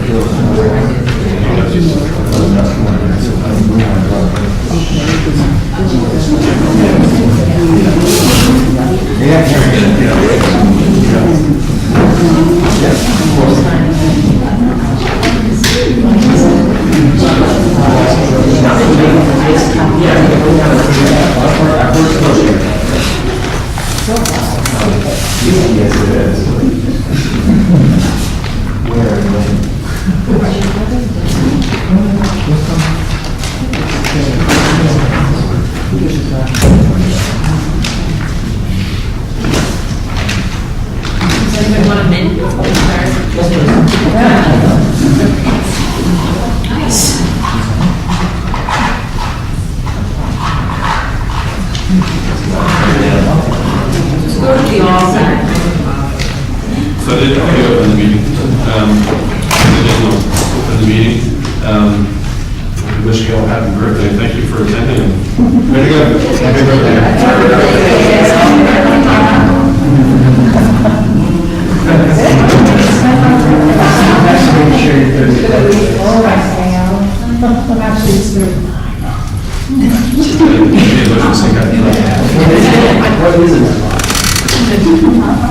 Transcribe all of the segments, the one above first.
Does anybody want a mint? Nice. Just go to the all side. So I did open the meeting. Open the meeting. Wish you all a happy birthday. Thank you for attending. Way to go. Happy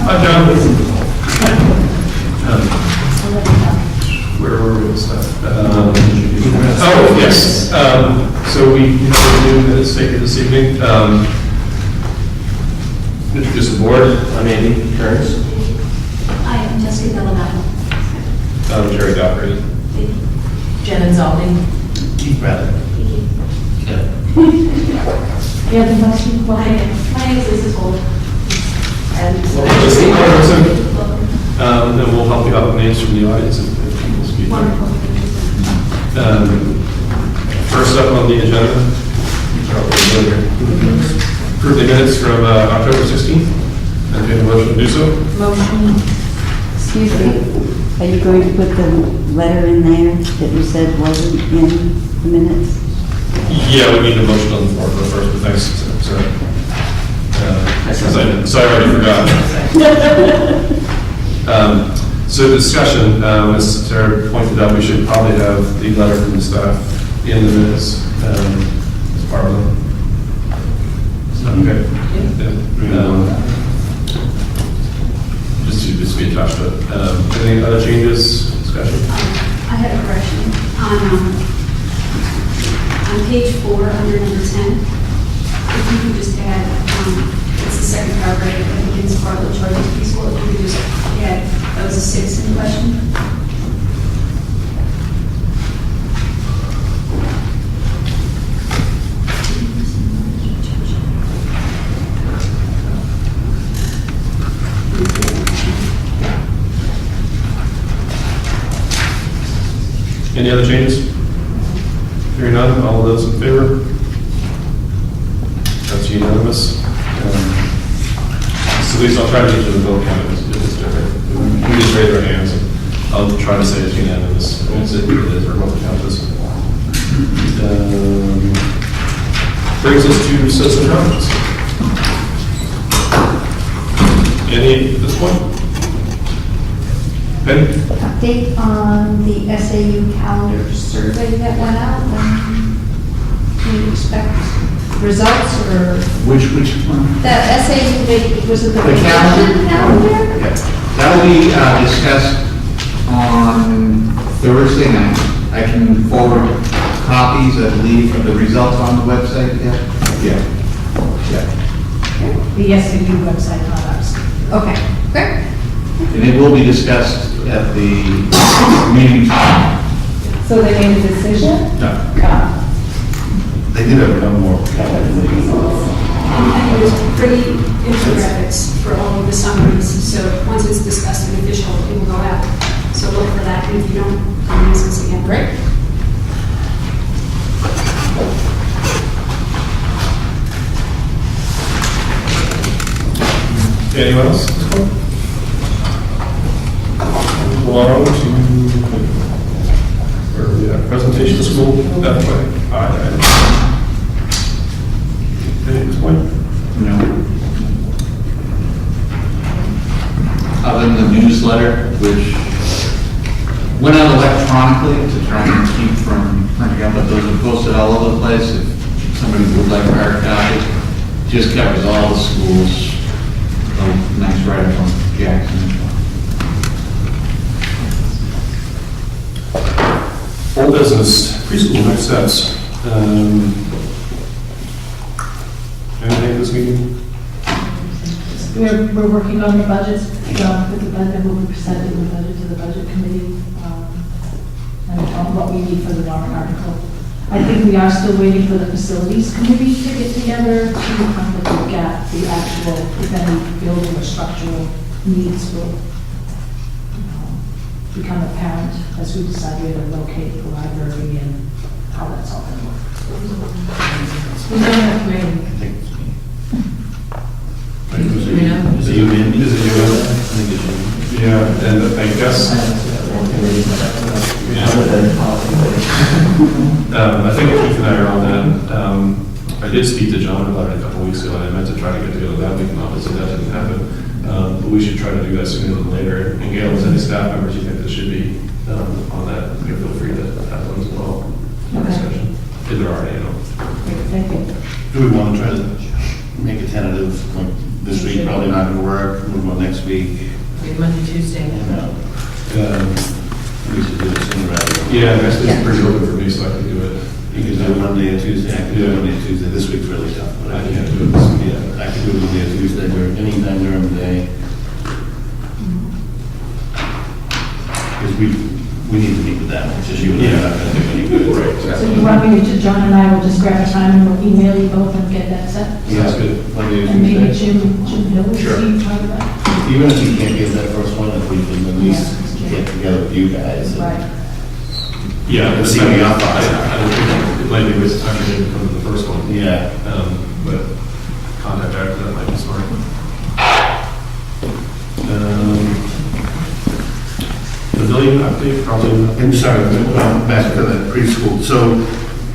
Hi, John. Where were we with stuff? Oh, yes. So we have a new speaker this evening. Introduce the board. I'm Andy Kearns. Hi, I'm Jessica Delamato. I'm Jerry Dockery. Jen Zaldi. Keith Bradley. Yeah, the question. My name is Lisa Gold. And And then we'll help you out with names from the audience if people speak. wonderful. First up on the agenda, approve the minutes from October 16th. And do you have a motion to do so? Motion. Excuse me, are you going to put the letter in there that you said wasn't in the minutes? Yeah, we need a motion on the floor for the first, but thanks, sorry. Sorry, I already forgot. So discussion, as Sarah pointed out, we should probably have the letter from the staff in the minutes as part of them. Okay. Yeah. Just be attached to it. Any other changes, discussion? I had a correction on page 4 under number 10. If you could just add, it's the second paragraph, I think it's part of the charges piece, well, if you could just add, that was a citizen question. Any other changes? Hearing none, all those in favor? That's unanimous. So Lisa, I'll try to get you the bill count if it's different. We just raise our hands and I'll try to say it's unanimous. It's it is, or what the count is. Brings us to citizen comments. Any at this point? Penny? Update on the SAU calendar survey that went out. Do you expect results or? Which one? That SAU, was it the The calendar? vacation calendar? Yeah. That will be discussed on Thursday night. I can forward copies, I believe, of the results on the website. Yeah. The SAU website, not ours. Okay, great. And it will be discussed at the meeting. So they made a decision? No. They did have a couple more. And there's pretty infographics for all of the summaries, so once it's discussed and official, it will go out. So look for that, and if you don't, come use this again. Great. Anyone else? Along to where we have presentation school that way. Any at this point? No. Other than the newsletter, which went out electronically to try and keep from printing out, but those are posted all over the place. If somebody would like a hard copy, just covers all the schools. Nice writer from Jackson. Old business, preschool, next steps. Anything this meeting? We're working on the budgets, with the budget, we'll be presenting the budget to the budget committee, and on what we need for the warrant article. I think we are still waiting for the facilities committee to get together to kind of look at the actual, if any building or structural needs will become apparent as we decide where to locate the library and how that's all going to work. We don't have committee. Is it you? Yeah, and I guess, I think Keith and I are on that. I did speak to John about it a couple weeks ago, and I meant to try to get together that week, and obviously that didn't happen. But we should try to do that sooner than later. And Gail, is any staff members you think that should be on that? Feel free to have those as well. Discussion. If there are any, Thank you. Do we want to try to make a tentative, like, this week probably not going to work, move on next week? Monday, Tuesday. We should do it sooner rather than. Yeah, next week's pretty open for me, so I can do it. You can do it Monday and Tuesday, I can do it Monday and Tuesday, this week's really tough, but I can't do it this week. yeah, I can do it Monday and Tuesday, or anytime during the day. Because we need to meet with them, it's just you and I are not going to do any good. Right, So exactly. you want me to, John and I will just grab a time and we'll email you both and get that set? Sounds good. Monday And and maybe Tuesday. Jim Hill will Sure. see part of that? Even if you can't get that first one, if we can at least get together with you guys. and- Right. Yeah, Let's see, see I what don't your thoughts are. think it might be a waste of time to even come to the first one. Yeah. But contact after that might be smart. Pavilion update, probably. I'm sorry, back to that preschool. So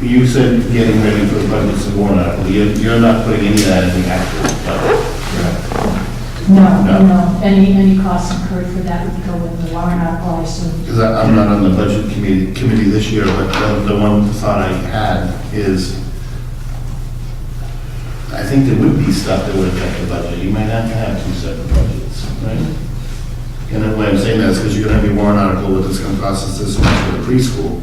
you said getting ready for the budgets and warrant article. You're not putting any of that in the actual budget, correct? No, No. no, any costs incurred for that would go in the warrant article, I assume. Because I'm not on the budget committee this year, but the one thought I had is, I think there would be stuff that would affect the budget. You might have to have two separate budgets, right? And the way I'm saying that is because you're going to have your warrant article, what it's going to cost us this much for the preschool.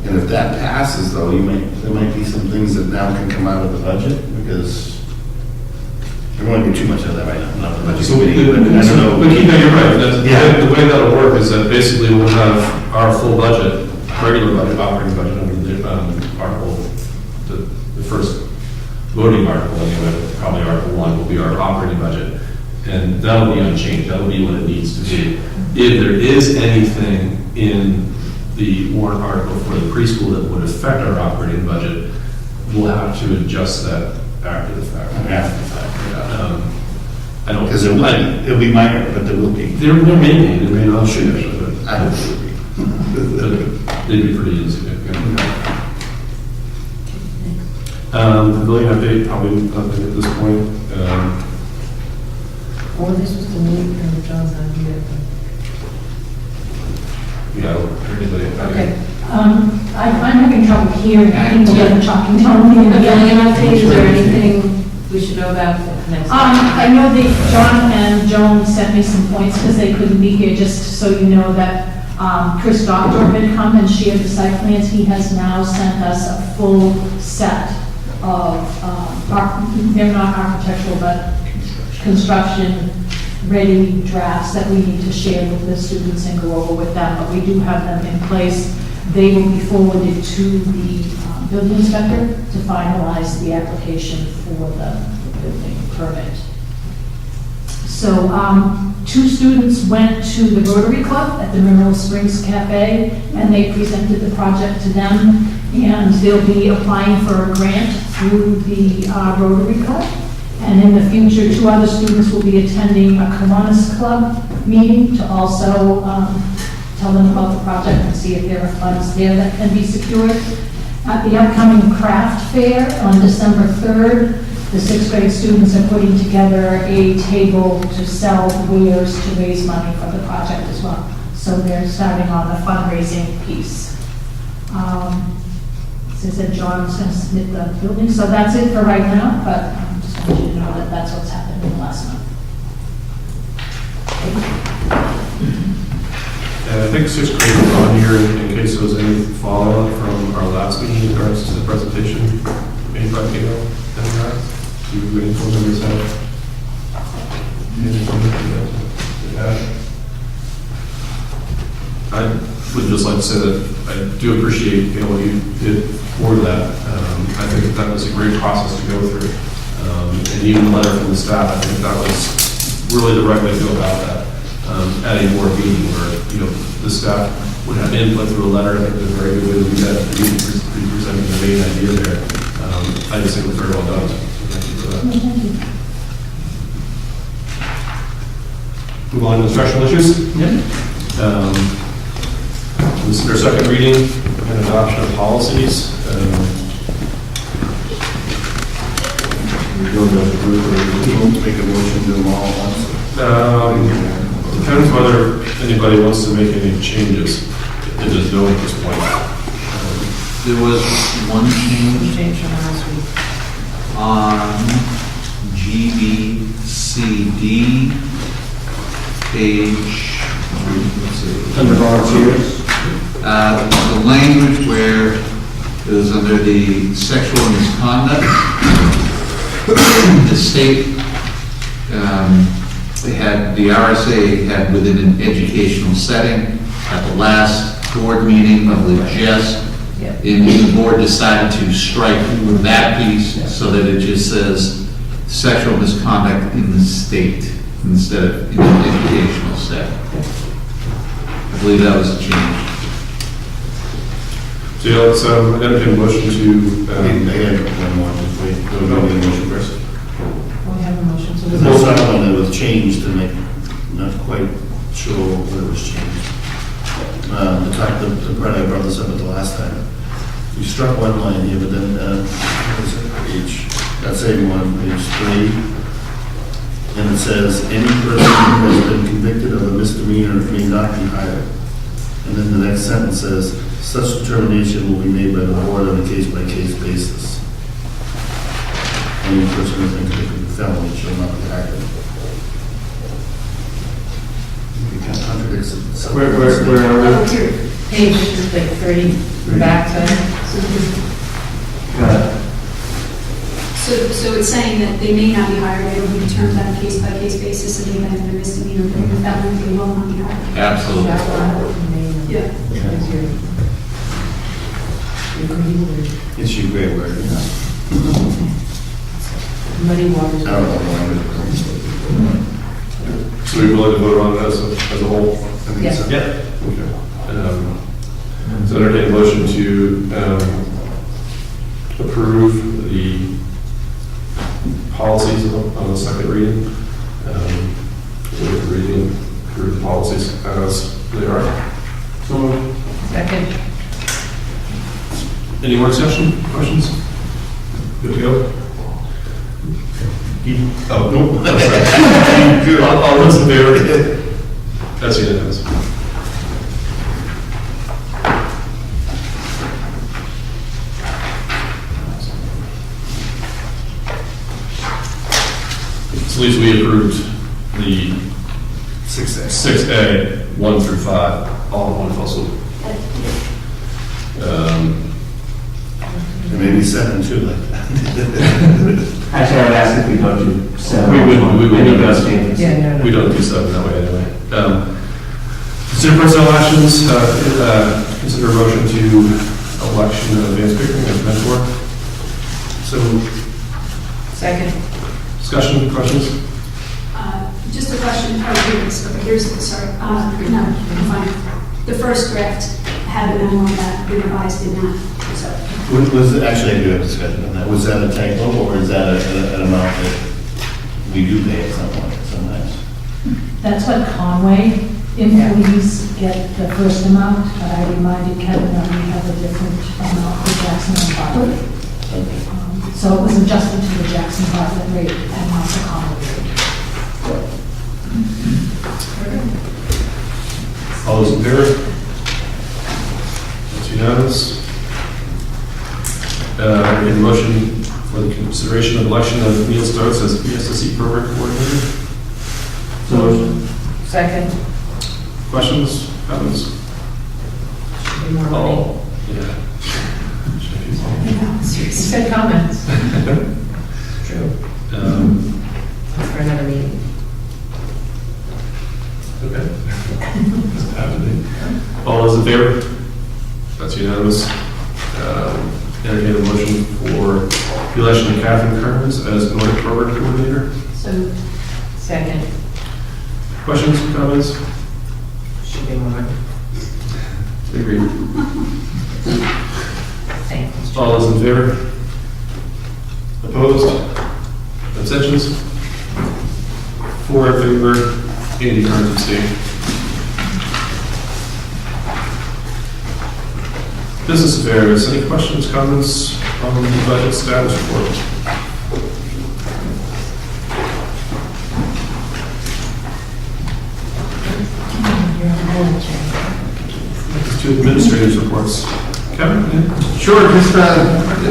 And if that passes, though, there might be some things that now can come out of the budget, because there won't be too much of that right now, not the budget So, committee, but I don't know. but Keith, no, you're right. Yeah. The way that'll work is that basically we'll have our full budget, regular budget, operating budget under the article, the first voting article anyway, probably Article 1 will be our operating budget. And that'll be unchanged, that'll be what it needs to be. If there is anything in the warrant article for the preschool that would affect our operating budget, we'll have to adjust that after the fact. After the fact, I don't. Because it'll be minor, but there will be. There may not should be, but I hope there will be. they'd be pretty insignificant. Pavilion update, probably nothing at this point. Or this was the meeting from John's idea. Yeah, anybody? Okay. I'm having trouble hearing people that are talking down the Pavilion update, is there anything we should know about next? I know that John and Joan sent me some points because they couldn't be here, just so you know that Chris Doctor had come and shared the site plans. He has now sent us a full set of, they're not architectural, but construction-ready drafts that we need to share with the students and go over with them, but we do have them in place. They will be forwarded to the building inspector to finalize the application for the building permit. So, two students went to the Rotary Club at the Mineral Springs Cafe, and they presented the project to them, and they'll be applying for a grant through the Rotary Club. And in the future, two other students will be attending a Kiwanis Club meeting to also tell them about the project and see if there are funds there that can be secured. At the upcoming craft fair on December 3rd, the sixth grade students are putting together a table to sell wares to raise money for the project as well. So they're starting on the fundraising piece. As I said, John's going to submit the building, so that's it for right now, but I just want you to know that that's what's happened in the last month. And I think 6th grade was on here in case there was any follow-up from our last meeting in regards to the presentation made by Kate. Do you any full members have? I would just like to say that I do appreciate, what you did for that. I think that was a great process to go through. And even the letter from the staff, I think that was really the right way to go about that. At a board meeting where, the staff would have input through a letter. I think it's a very good way to do that, to be presenting the main idea there. I just think it was very well done. So thank you for that. Thank you. Move on to instructional issues. This is our second reading and adoption of policies. Make a motion to them all at once. Depends whether anybody wants to make any changes. It is no at this point. There was one change Change from last week. on GBCD, page, let's see. Under volunteers? The language where it was under the sexual misconduct, the state, the RSA had within an educational setting, at the last board meeting of the GES, and the board decided to strike that piece so that it just says sexual misconduct in the state instead of in an educational setting. I believe that was a change. So yeah, let's entertain a motion to. I had one more, just wait, go to the motion first. We have a motion, so There's another one that was changed and I'm not quite sure what it was changed. The part I brought this up at the last time. You struck one line here, but then, what is it, that same one, page 3. And it says, any person who has been convicted of a misdemeanor may not be hired. And then the next sentence says, such determination will be made by the board on a case-by-case basis. Any person who has been convicted of a felony shall not be hired. It kind of contradicts itself. Where are we? page, like 30, back to. So it's saying that they may not be hired, they will be determined on a case-by-case basis, and even if they're misdemeanor, or felony, they will not be hired. Absolutely. Yeah. It's your great word, yeah. Muddy waters. I don't know. So we willing to vote on it as a whole? I think so. Yeah. Okay. So entertain a motion to approve the policies on the second reading. With reading, approve the policies as they are. So Second. any more discussion, questions? Good to go? Oh, no. Good. All those in favor? That's unanimous. So at least we approved the 6A, 1 through 5, all in one fell swoop. And maybe 7 too, like that. Actually, I would ask if we go to 7. We would Any do of those that. changes. Yeah, no. We don't do 7 that way anyway. Consider personnel actions, consider a motion to election of Vance Pickering as mentor. So, Second. discussion, questions? Just a question, sorry, no, I'm fine. The first draft had a memo that the revised did not, so. Was, actually, I do have a discussion on that. Was that a typo, or is that an amount that we do pay at some point, sometimes? That's what Conway employees get the first amount, but I reminded Kevin that we have a different amount for Jackson and Bartlett. Okay. So it was adjusted to the Jackson Bartlett rate and not the Conway rate. All those in favor? That's unanimous. Any motion for the consideration of election of Neil Stokes as PSSE program coordinator? So moved. Second. Questions, comments? Should be more money. All, yeah. You said comments. True. That's for another meeting. Okay. Happening. All those in favor? That's unanimous. Entertain a motion for the election of Catherine Kearns as Nordic program coordinator. So Second. Questions, comments? Should be more money. Agreed. Thanks. All those in favor? Opposed? Abstentions? 4 in favor, Andy Kearns abstained. Business affairs, any questions, comments on the budget status report? Let's do administrators reports. Kevin? Yeah? Sure, just a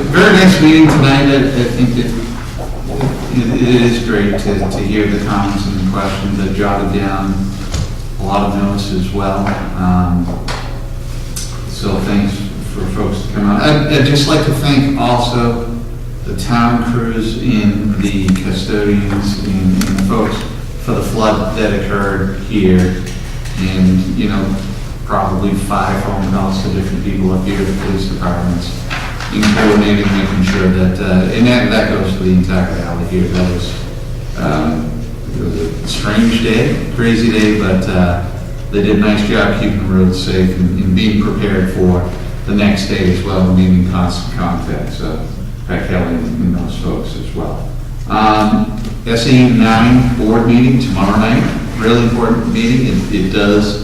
very nice meeting tonight. I think it is great to hear the comments and the questions. I jotted down a lot of notes as well. So thanks for folks to come out. I'd just like to thank also the town crews and the custodians and the folks for the flood that occurred here. And, you know, probably 5 phone calls to different people up here at the police departments in coordinating, making sure that, and that goes for the entire valley here. That was, it was a strange day, crazy day, but they did a nice job keeping the roads safe and being prepared for the next day as well, and being in constant contact. So Pat Kelly and those folks as well. SAU 9 board meeting tomorrow night, really important meeting. It does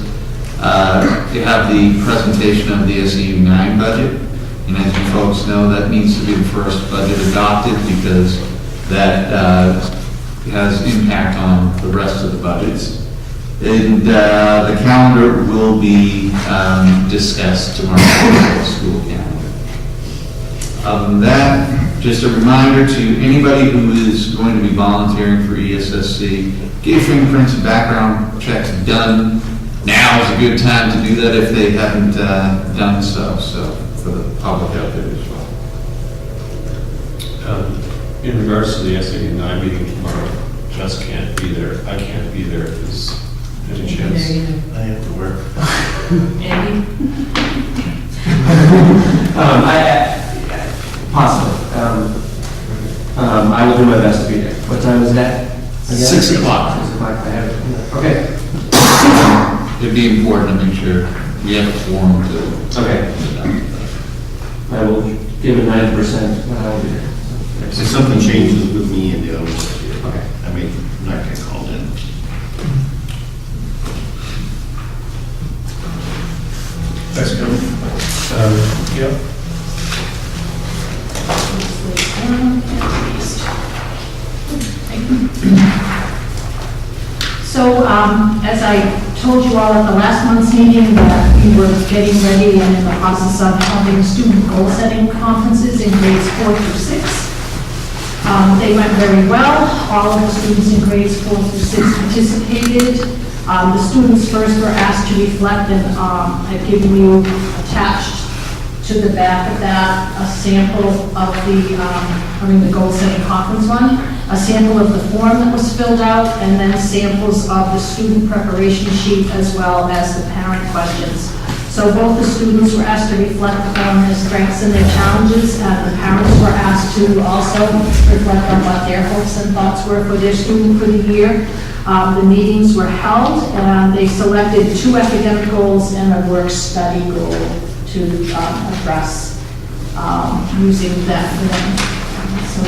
you have the presentation of the SAU 9 budget, and as you folks know, that needs to be the first budget adopted because that has impact on the rest of the budgets. And the calendar will be discussed tomorrow night, the school calendar. Other than that, just a reminder to anybody who is going to be volunteering for ESSC, get your fingerprints and background checks done. Now is a good time to do that if they haven't done so for the public out there as well. In regards to the SAU 9 meeting tomorrow, Jess can't be there. I can't be there. Is any chance? There you go. I have to work. Andy? Possibly. I will do my best to be there. What time is that? Again? 6 o'clock. 6 o'clock, I have it. Okay. It'd be important to make sure we have a forum to. Okay. I will give it 90% when I will be there. If something changes with me and the others, Okay. I may not get called in. Thanks, Kevin. Yep. So, as I told you all at the last month's meeting, that we were getting ready and in the process of having student goal-setting conferences in grades 4 through 6. They went very well. All of the students in grades 4 through 6 participated. The students first were asked to reflect, and I've given you attached to the back of that a sample of the goal-setting conference one, a sample of the form that was filled out, and then samples of the student preparation sheet as well as the parent questions. So both the students were asked to reflect on their strengths and their challenges, and the parents were asked to also reflect on what their hopes and thoughts were for their student for the year. The meetings were held, and they selected 2 academic goals and a work study goal to address using that for them. So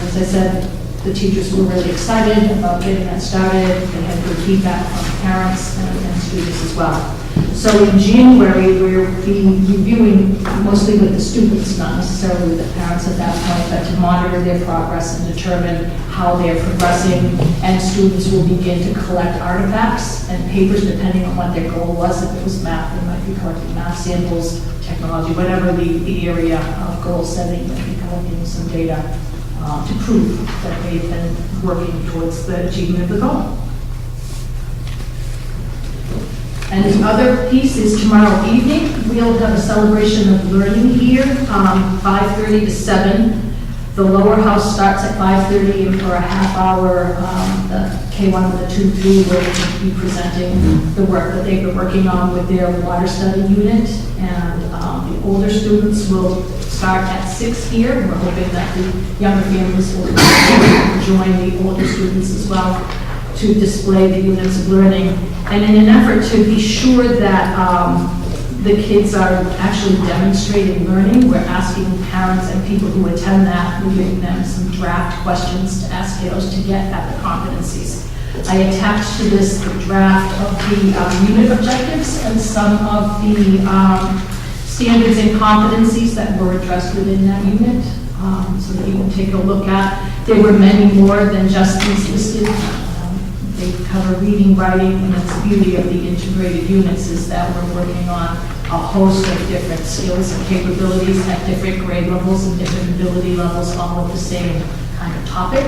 as I said, the teachers were really excited about getting that started. They had good feedback from parents and students as well. So in January, we'll be reviewing mostly with the students, not necessarily with the parents at that point, but to monitor their progress and determine how they're progressing. And students will begin to collect artifacts and papers depending on what their goal was. If it was math, they might be collecting math samples, technology, whatever the area of goal setting, they'll be collecting some data to prove that they've been working towards the achievement of the goal. And the other piece is tomorrow evening, we'll have a celebration of learning here, 5:30 to 7. The lower house starts at 5:30, and for a half hour, the K1 and the 2-3 will be presenting the work that they've been working on with their water study unit. And the older students will start at 6 here. We're hoping that the younger families will join the older students as well to display the units of learning. And in an effort to be sure that the kids are actually demonstrating learning, we're asking parents and people who attend that, we're giving them some draft questions to ask kiddos to get at the competencies. I attached to this the draft of the unit objectives and some of the standards and competencies that were addressed within that unit, so that you can take a look at. There were many more than just these listed. They cover reading, writing, and that's the beauty of the integrated units is that we're working on a host of different skills and capabilities at different grade levels and different ability levels, all with the same kind of topic.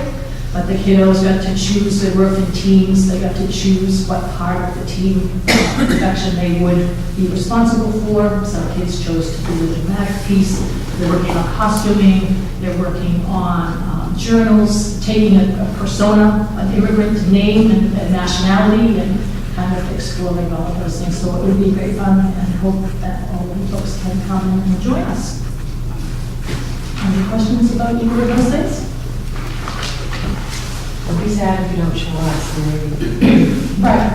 But the kiddos got to choose, they work in teams, they got to choose what part of the team production they would be responsible for. Some kids chose to do the dramatic piece. They're working on costuming, they're working on journals, taking a persona, an immigrant name and nationality, and kind of exploring all of those things. So it would be great fun, and hope that all of you folks can come and join us. Any questions about either of those things? Don't be sad if you don't show us. Maybe. Right.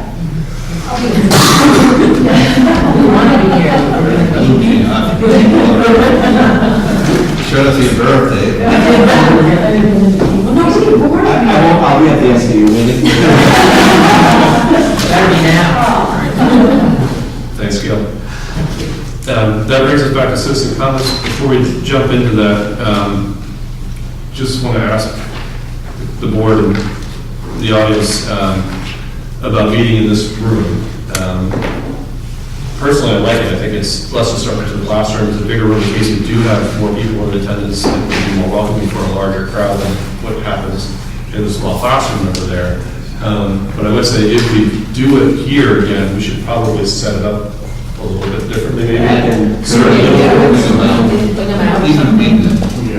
We want to be here. Show us your birthday. Well, no, we won't. I'll be at the SAU meeting. Better be now. Thanks, Gil. That brings us back to citizen comments. Before we jump into that, just want to ask the board and the audience about meeting in this room. Personally, I like it. I think it's less disruptive to the classroom. It's a bigger room in case we do have more people in attendance. It would be more welcoming for a larger crowd than what happens in the small classroom over there. But I would say if we do it here again, we should probably set it up a little bit differently. Maybe.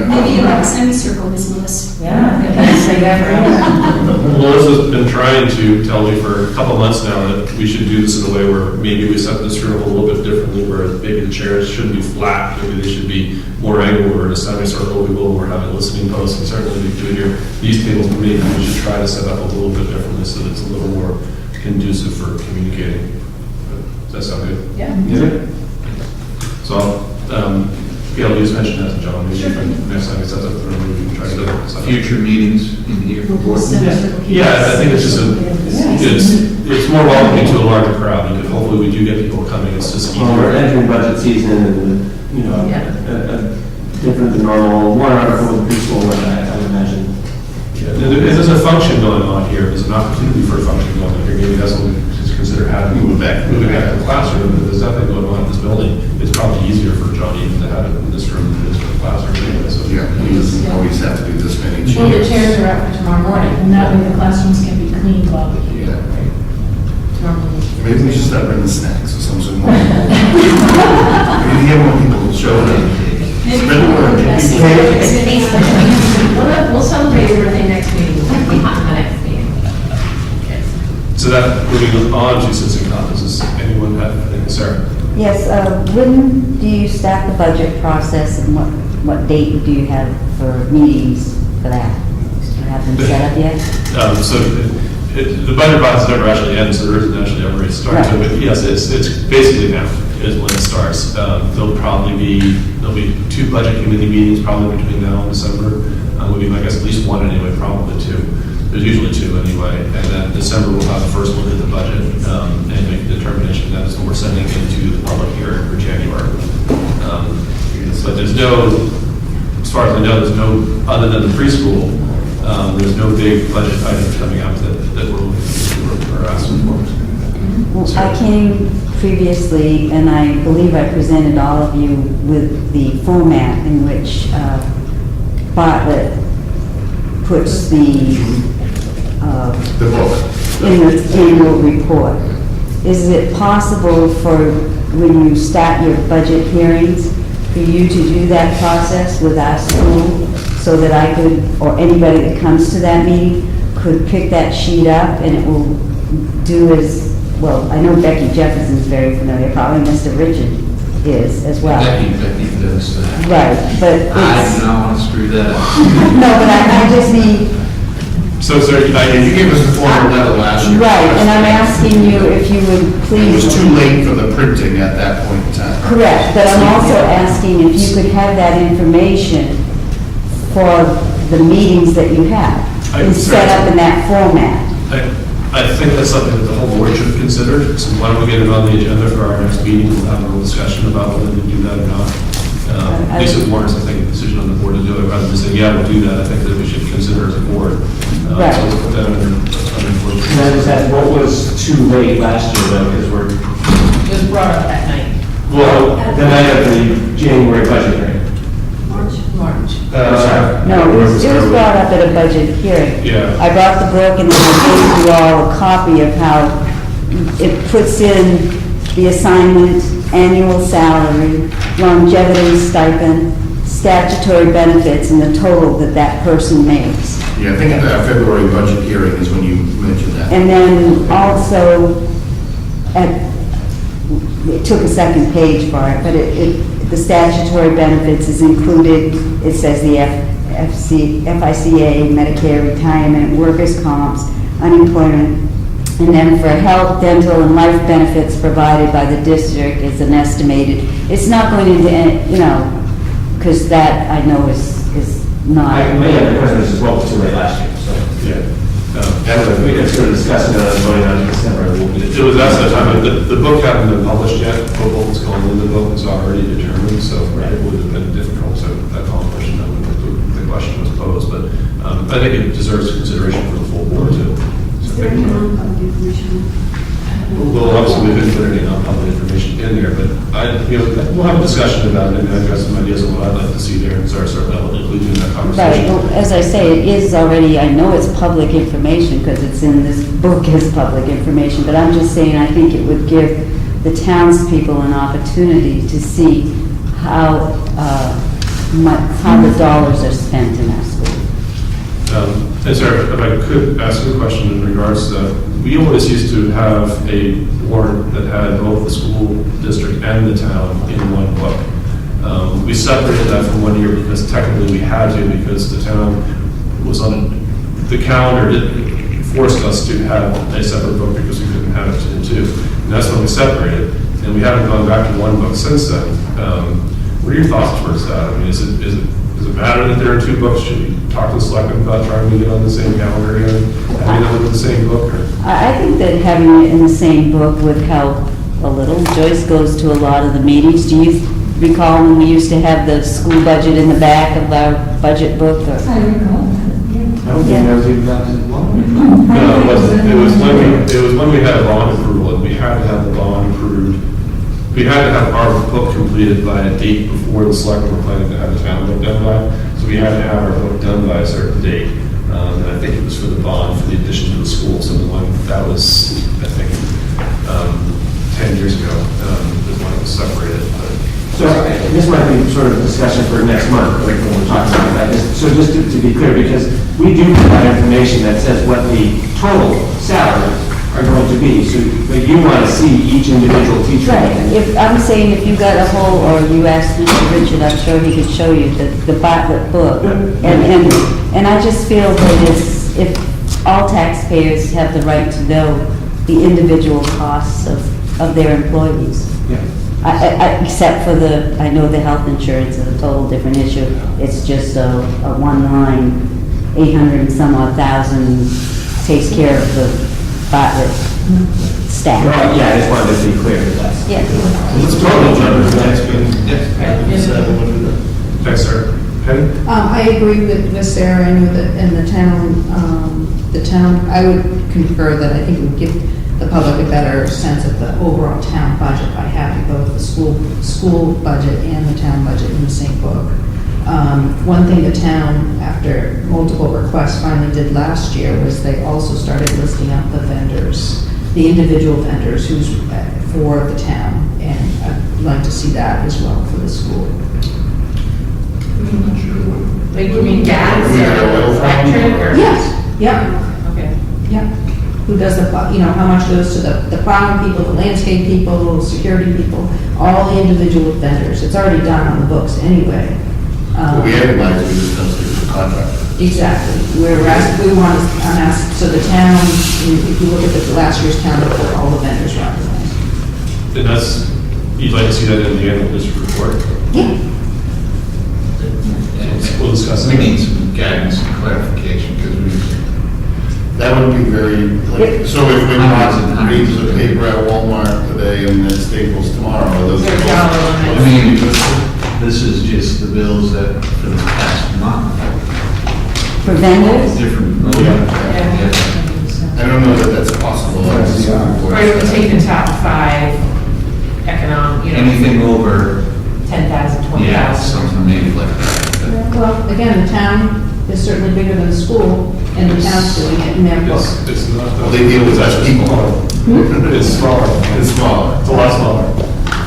Maybe like a semicircle, Ms. Lewis. Yeah, say that forever. Melissa's been trying to tell me for a couple months now that we should do this in a way where maybe we set this room a little bit differently, where maybe the chairs shouldn't be flat, maybe they should be more angled, or in a semicircle. We will, we're having listening posts, and certainly we do here. These tables, maybe we should try to set up a little bit differently so that it's a little more conducive for communicating. Does that sound good? Yeah. So, Gail, you just mentioned that to John, maybe next time he sets up the room, we can try to do it. Future meetings in here for board. Yeah, I think it's just it's more welcoming to a larger crowd, because hopefully we do get people coming, it's just Well, we're easier. entering budget season and, you know, different than normal, more article in preschool, I would imagine. Yeah, there's a function going on here, there's an opportunity for a function going on here, maybe that's what we should consider having, moving back to the classroom, but there's nothing going on in this building. It's probably easier for John even to have it in this room than it is for the classroom anyway, so. Yeah, it doesn't always have to be this many Well, the chairs. chairs are up for tomorrow morning. And that way the classrooms can be cleaned while we're here. Yeah. Tomorrow morning. Maybe we should start bringing snacks or something more. Maybe get more people to show up. Spread the word. Get people- We'll celebrate your birthday next meeting. We'll be hot in the next meeting. So that, moving on to citizen comments, does anyone have anything, Sarah? Yes, when do you start the budget process, and what date do you have for meetings for that? Do you have them set up yet? So the budget process never actually ends, so there isn't actually ever a start to it. But yes, it's basically now is when it starts. There'll be 2 budget committee meetings probably between now and December. Would be, I guess, at least 1 anyway, probably 2. There's usually 2 anyway. And then December we'll have the first look at the budget and make a determination. That is when we're sending in no, as far as I know, there's no, other than the preschool, there's no big budget items coming up that we're asking for. Well, I came previously, and I believe I presented all of you with the format in which Bartlett puts the book. in the annual report. Is it possible for, when you start your budget hearings, for you to do that process with our school, so that I could, or anybody that comes to that meeting, could pick that sheet up, and it will do as, well, I know Becky Jefferson's very familiar, probably Mr. Richard is as well. Becky does that. Right, but I it's, do not want to screw that up. no, but I just need, So, sir, You gave us the formal letter last year. right, and I'm asking you if you would It please. was too late for the printing at that point in time. Correct, but I'm also asking if you could have that information for the meetings that you have, and set up in that format. I think that's something that the whole board should consider, so why don't we get it on the agenda for our next meeting, we'll have a little discussion about whether to do that or not. At least it warrants, I think, a decision on the board to do it, rather than saying, yeah, we'll do that, I think that we should consider as a board. Right. So we'll put that under board. And then is that what was too late last year though, because we're, It was brought up that night. well, the night of the January budget hearing. March. Sorry. No, it was brought up at a budget hearing. Yeah. I brought the book and then I gave you all a copy of how it puts in the assignment, annual salary, longevity stipend, statutory benefits, and the total that that person makes. Yeah, I think at that February budget hearing is when you mentioned that. And then also, it took a second page for it, but the statutory benefits is included. It says the FICA, Medicare, retirement, workers' comps, unemployment, and then for health, dental, and life benefits provided by the district is an estimated. It's not going into, because that I know is not. I may have the president's as well, was too late last year, so. Yeah. We could sort of discuss it, voting on it in December. It was at that time, the book hadn't been published yet, what was going in the book was already determined, so it would have been difficult to accomplish, and then the question was posed, but I think it deserves consideration for the full board too. Is there any non-public information? Well, obviously, we couldn't put any non-public information in there, but we'll have a discussion about it, and I've got some ideas of what I'd like to see there, and start including in that Right, conversation. well, as I say, it is already, I know it's public information because it's in this book as public information, but I'm just saying I think it would give the townspeople an opportunity to see how the dollars are spent in our school. And sir, if I could ask you a question in regards to that, we always used to have a warrant that had both the school district and the town in one book. We separated that from 1 year because technically we had to, because the town was on, the calendar forced us to have a separate book because we couldn't have it in two. And that's when we separated, and we haven't gone back to one book since then. What are your thoughts towards that? I mean, does it matter that there are two books? Should we talk to the selectmen about trying to get on the same calendar and having them with the same book? Or? I think that having it in the same book would help a little. Joyce goes to a lot of the meetings. Do you recall when we used to have the school budget in the back of our budget book? Or? I recall that, I don't think that was even that long. No, it wasn't. It was when we had a bond approval, and we had to have the bond approved. We had to have our book completed by a date before the selectmen were planning to have the town book done by. So we had to have our book done by a certain date. And I think it was for the bond for the addition to the school. So the one that was, I think, 10 years ago, was when it was separated. So this might be sort of a discussion for next month, like when we're talking about that. So just to be clear, because we do provide information that says what the total salaries are going to be, so, but you want to see each individual teacher. Right. If, I'm saying if you got a whole, or you asked Mr. Richard, I'm sure he could show you the Bartlett book. And I just feel that if all taxpayers have the right to know the individual costs of their employees. Yeah. Except for I know the health insurance is a total different issue. It's just a one line, 800 and some odd thousand takes care of the Bartlett staff. Well, yeah, I just wanted to be clear that that's. Yeah. Let's totally jump into the next meeting. agree with Sarah and the town, I would concur that I think it would give the public a better sense of the overall town budget by having both the school budget and the town budget in the same book. One thing the town, after multiple requests, finally did last year was they also started listing out the vendors, the individual vendors who's for the town, and I'd like to see that as well for the school. Like, you mean gas or electric or? Yes, yeah. Okay. Yeah, who does the, how much goes to the plowing people, the landscape people, security people, all the individual vendors. It's already done on the books anyway. We advertise, we just don't stick to the contract. Exactly. I'm asked, so the town, if you look at the last year's town report, all the vendors were recognized. And that's, you'd like to see that in the annual district report? Yeah. We'll discuss We it. need some guidance and clarification, because we, That would be very, like, so if we bought reams of paper at Walmart today and at Staples tomorrow, are those. There's dollar I limits. mean, this is just the bills that for the past month. For vendors? Different. I don't know that that's possible. Or it would take the top 5 economic, Anything over, 10,000, 20,000. yeah, something maybe like that. Well, again, the town is certainly bigger than the school, and the town's doing it in their book. It's not. Well, they deal with less people. It's smaller. It's smaller. It's a lot smaller.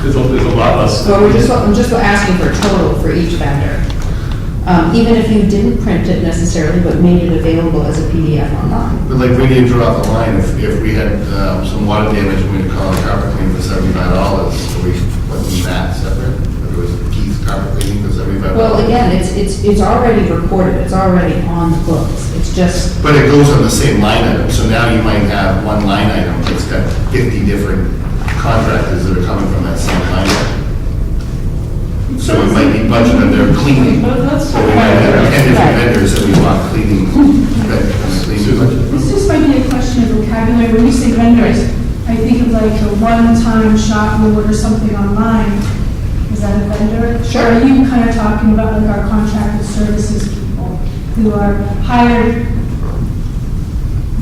It's a lot less. So I'm just asking for a total for each vendor. Even if you didn't print it necessarily, but made it available as a PDF online. But like, where do you draw the line? If we had some water damage and we had to call a carpet cleaning for $75, so we put that separate? If it was Keith's carpet cleaning for $75? Well, again, it's already recorded, it's already on the books, it's just, But it goes on the same line item, so now you might have one line item that's got 50 different contractors that are coming from that same line item. So it might be budgeted under cleaning, or we might have 10 different vendors that we want cleaning, cleaning budget. This just might be a question of vocabulary. When you say vendors, I think of like a one-time shop you order something online. Is that a vendor? Sure. Or are you kind of talking about like our contracted services people who are hired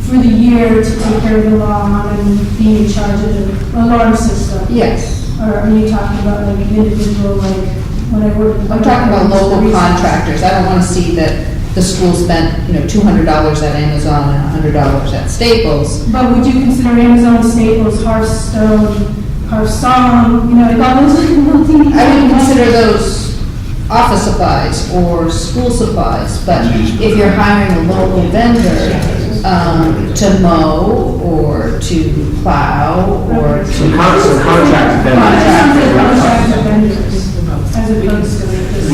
for the year to take care of the alarm and be in charge of the alarm system? yes. Or are you talking about like an individual, like when I work? I'm talking about local contractors, I don't want to see that the school spent, $200 at Amazon and $100 at Staples. But would you consider Amazon, Staples, Hearthstone, Hearthsong, like all those multi? I would consider those office supplies or school supplies, but if you're hiring a local vendor to mow or to plow or to. Some contract Contracted vendors. vendors, as opposed to like this.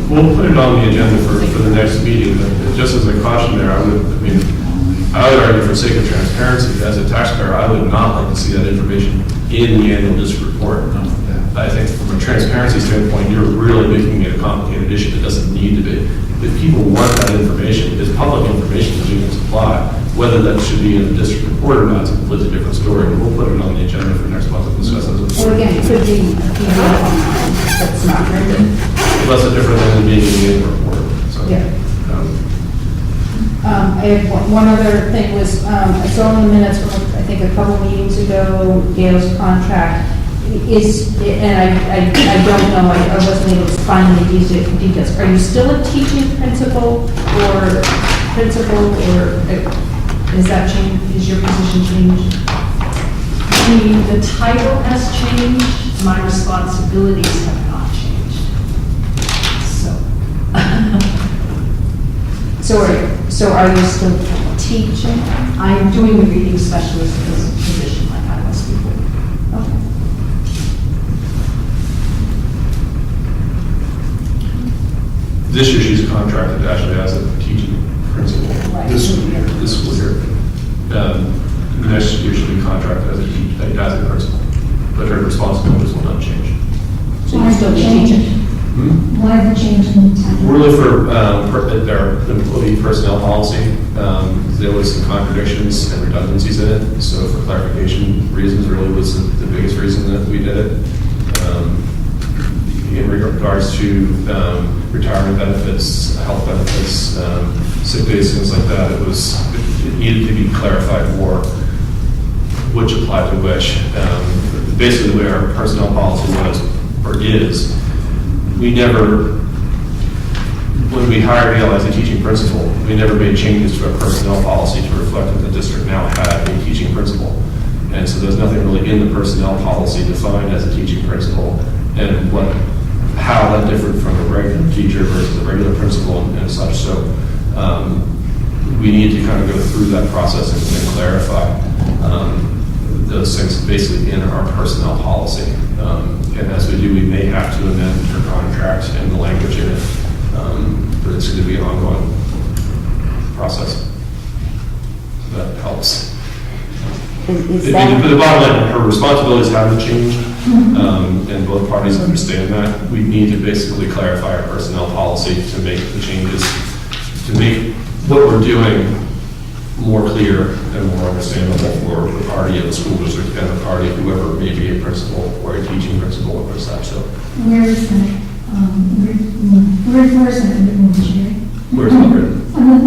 We'll put it on the agenda for the next meeting, but just as a caution there, I would argue for sake of transparency, as a taxpayer, I would not like to see that information in the annual district report. I think from a transparency standpoint, you're really making it a complicated issue that doesn't need to be. If people want that information, it's public information that you can supply. Whether that should be in the district report or not is a completely different story. We'll put it on the agenda for next month and discuss it. Or again, it could be a PDF online that's not printed. Less different than being in the annual report, so. Yeah. um, I had one other thing was, I saw in the minutes from, I think, a couple meetings ago, Gail's contract is, and I don't know, I wasn't able to find any details. Are you still a teaching principal, or is that changed, is your position changed? The title has changed, my responsibilities have not changed. So are you still teaching? I am doing the reading specialist position like I was before. Okay. This year, she's contracted actually as a teaching principal. Right. This school year. Next year, she'll be contracted as a principal, but her responsibilities will not change. So you're still teaching? Why the change in the time? Really for their employee personnel policy, there was some contradictions and redundancies in it, so for clarification reasons really was the biggest reason that we did it. In regard regards to retirement benefits, health benefits, sick days, things like that. It needed to be clarified more which applied to which. Basically, the way our personnel policy was, or is, we never, when we hired Gail as a teaching principal, we never made changes to our personnel policy to reflect that the district now had a teaching principal. And so there's nothing really in the personnel policy defined as a teaching principal, and how that differed from a regular teacher versus a regular principal and such. So we need to kind of go through that process and clarify those things basically in our personnel policy. And as we do, we may have to amend her contract and the language in it, but it's going to be an ongoing process. So that helps. Is The that, bottom line, her responsibilities haven't changed, and both parties understand that. We need to basically clarify our personnel policy to make the changes, to make what we're doing more clear and more understandable for the party of the school district and the party of whoever may be a principal or a teaching principal or such. So, Where is that, where's that written, Jerry? where's it written?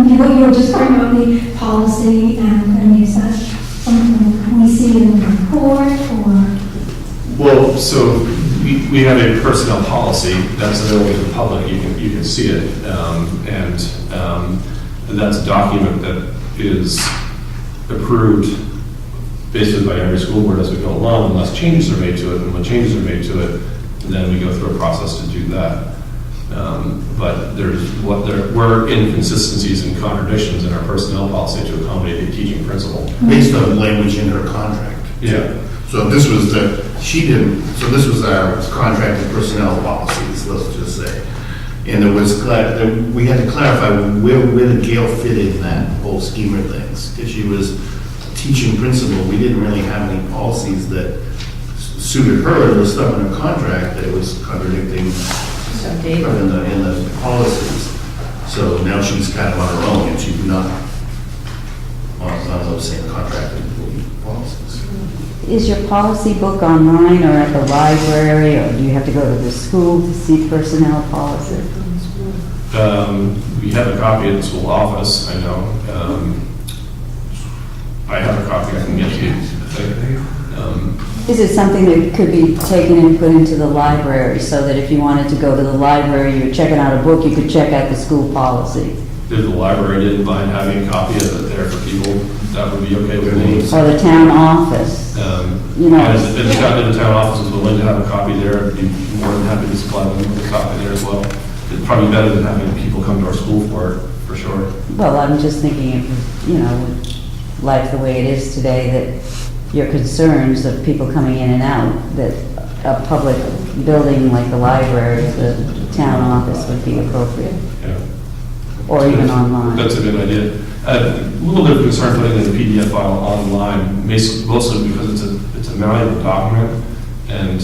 You were just talking about the policy, and I mean, is that something we see in the report, or? Well, so we have a personnel policy that's available to the public. You can see it, and that's a document that is approved basically by every school board as we go along, unless changes are made to it. And when changes are made to it, then we go through a process to do that. But were inconsistencies and contradictions in our personnel policy to accommodate a teaching principal. Based on language in her contract. Yeah. So this was this was our contracted personnel policies, let's just say. And there was, we had to clarify where did Gail fit in that whole scheme of things. If she was a teaching principal, we didn't really have any policies that suited her. There was stuff in her contract that was contradicting in the policies. So now she's kind of on her own, and she's not on those same contracted policies. is your policy book online or at the library, or do you have to go to the school to see personnel policy? We have a copy in the school office, I know. I have a copy I can get to you, I think. Is it something that could be taken and put into the library, so that if you wanted to go to the library, you're checking out a book, you could check out the school policy? If the library didn't mind having a copy of it there for people, that would be okay with me. Or the town office? You know. And if the town office is willing to have a copy there, I'd be more than happy to supply them with a copy there as well. It's probably better than having people come to our school for it, for sure. Well, I'm just thinking, if, you know, with life the way it is today, that your concerns of people coming in and out, that a public building like the library, the town office would be appropriate, Yeah. or even online. That's a good idea. A little bit of concern putting in the PDF file online, mostly because it's a malleable document, and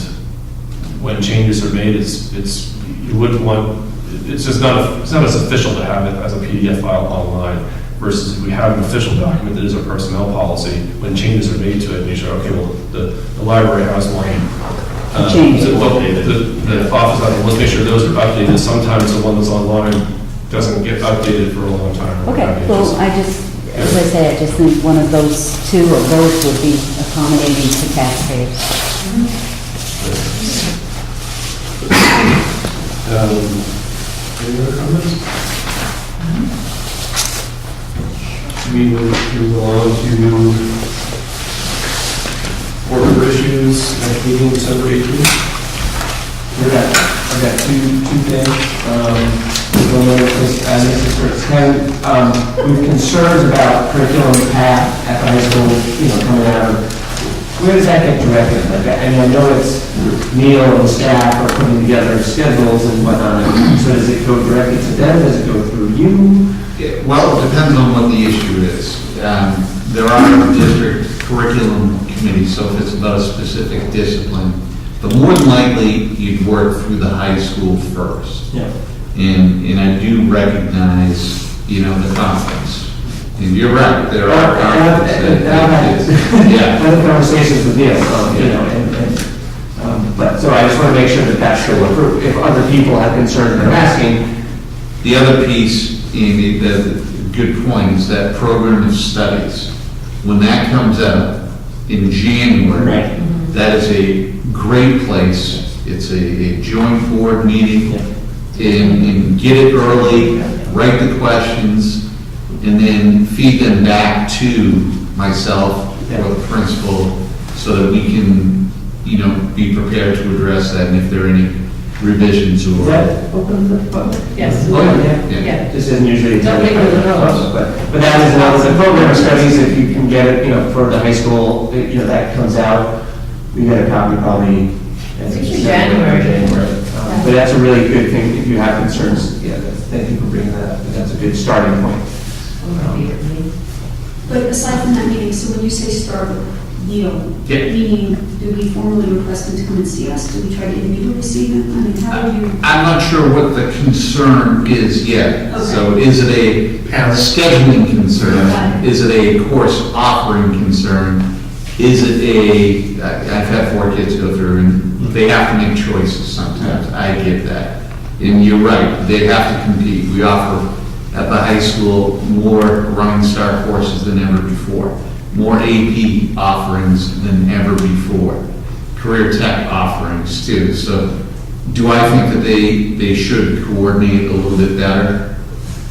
when changes are made, you wouldn't want, it's not as official to have it as a PDF file online, versus if we have an official document that is a personnel policy, when changes are made to it, and you show, okay, well, the library has one. Change. The office, let's make sure those are updated. Sometimes the one that's online doesn't get updated for a long time. Okay, well, I just, as I say, I just think one of those two or both would be accommodating to taxpayers. Any other comments? We will move on to board member issues, next meeting, December 18th. I've got two things. One of them is, Mrs. Ken, with concerns about curriculum path at the high school, coming out of, where does that get directed? Like, I mean, I know it's Neil and staff are putting together schedules and whatnot, so does it go directly to them, does it go through you? Well, it depends on what the issue is. There are district curriculum committees, so if it's about a specific discipline, but more than likely, you'd work through the high school first. Yeah. And I do recognize, the conflicts. And you're right, there are conflicts. I've had Yeah. other conversations with Neil, and But, so I just want to make sure that that's still approved. If other people have concerns they're asking, The other piece, Amy, the good point is that program of studies. When that comes out in January, Right. that is a great place. It's a joint board meeting, and get it early, write the questions, and then feed them back to myself or the principal so that we can, be prepared to address that, and if there are any revisions is or. that open to the public? Yes. Oh, yeah. Yeah. This isn't usually. Nobody really knows. But that is another, the program of studies, if you can get it, for the high school, that comes out. We get a copy probably. It's usually January. But that's a really good thing, if you have concerns, thank you for bringing that up, that's a good starting point. But aside from that meeting, so when you say start deal, Yeah. meaning, do we formally request them to come and see us? Do we try to individually see them? I mean, how would you? I'm not sure what the concern is yet. Okay. So is it a scheduling concern? Got it. Is it a course offering concern? Is it I've had 4 kids go through and they have to make choices sometimes. I get that. And you're right, they have to compete. We offer at the high school more Running Star courses than ever before, more AP offerings than ever before, career tech offerings too. So do I think that they should coordinate a little bit better?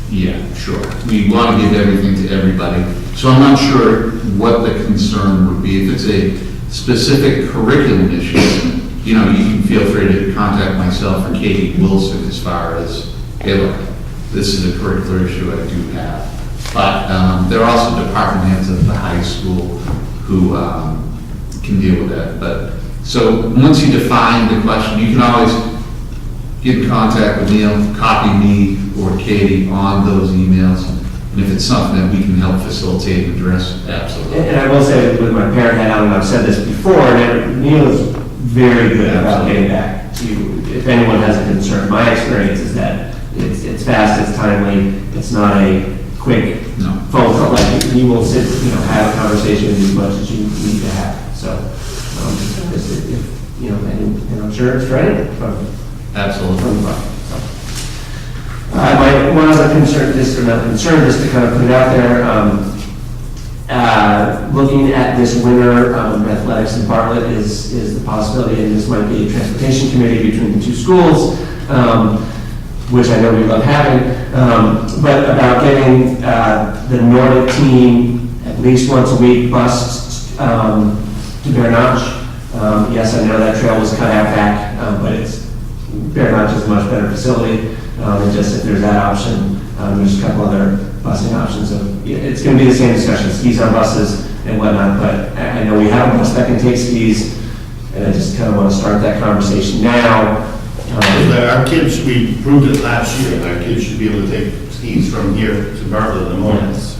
Yeah, sure. We want to give everything to everybody. So I'm not sure what the concern would be. If it's a specific curriculum issue, you can feel free to contact myself or Katie Wilson as far as, hey, look, this is a curricular issue I do have. But there are also department heads at the high school who can deal with that. But so once you define the question, you can always get in contact with Neil, copy me or Katie on those emails. And if it's something that we can help facilitate and address, absolutely. And I will say, with my parent hat on, and I've said this before, and Neil is very good about getting back to you. If anyone has a concern, my experience is that it's fast, it's timely, it's not a quick No. phone call, like you will sit, have a conversation as much as you need to have. So, and I'm sure it's ready from Absolutely. One other concern, just to kind of put it out there, looking at this winter athletics in Bartlett is the possibility, and this might be a transportation committee between the two schools, which I know we love having, but about getting the Nordic team at least once a week bused to Bear Notch. Yes, I know that trail was cut out back, but Bear Notch is a much better facility. And just if there's that option, there's a couple other busing options. So it's going to be the same discussion, skis on buses and whatnot, but I know we have a bus that can take skis, and I just kind of want to start that conversation now. Our kids, we proved it last year, our kids should be able to take skis from here to Bartlett in the mornings.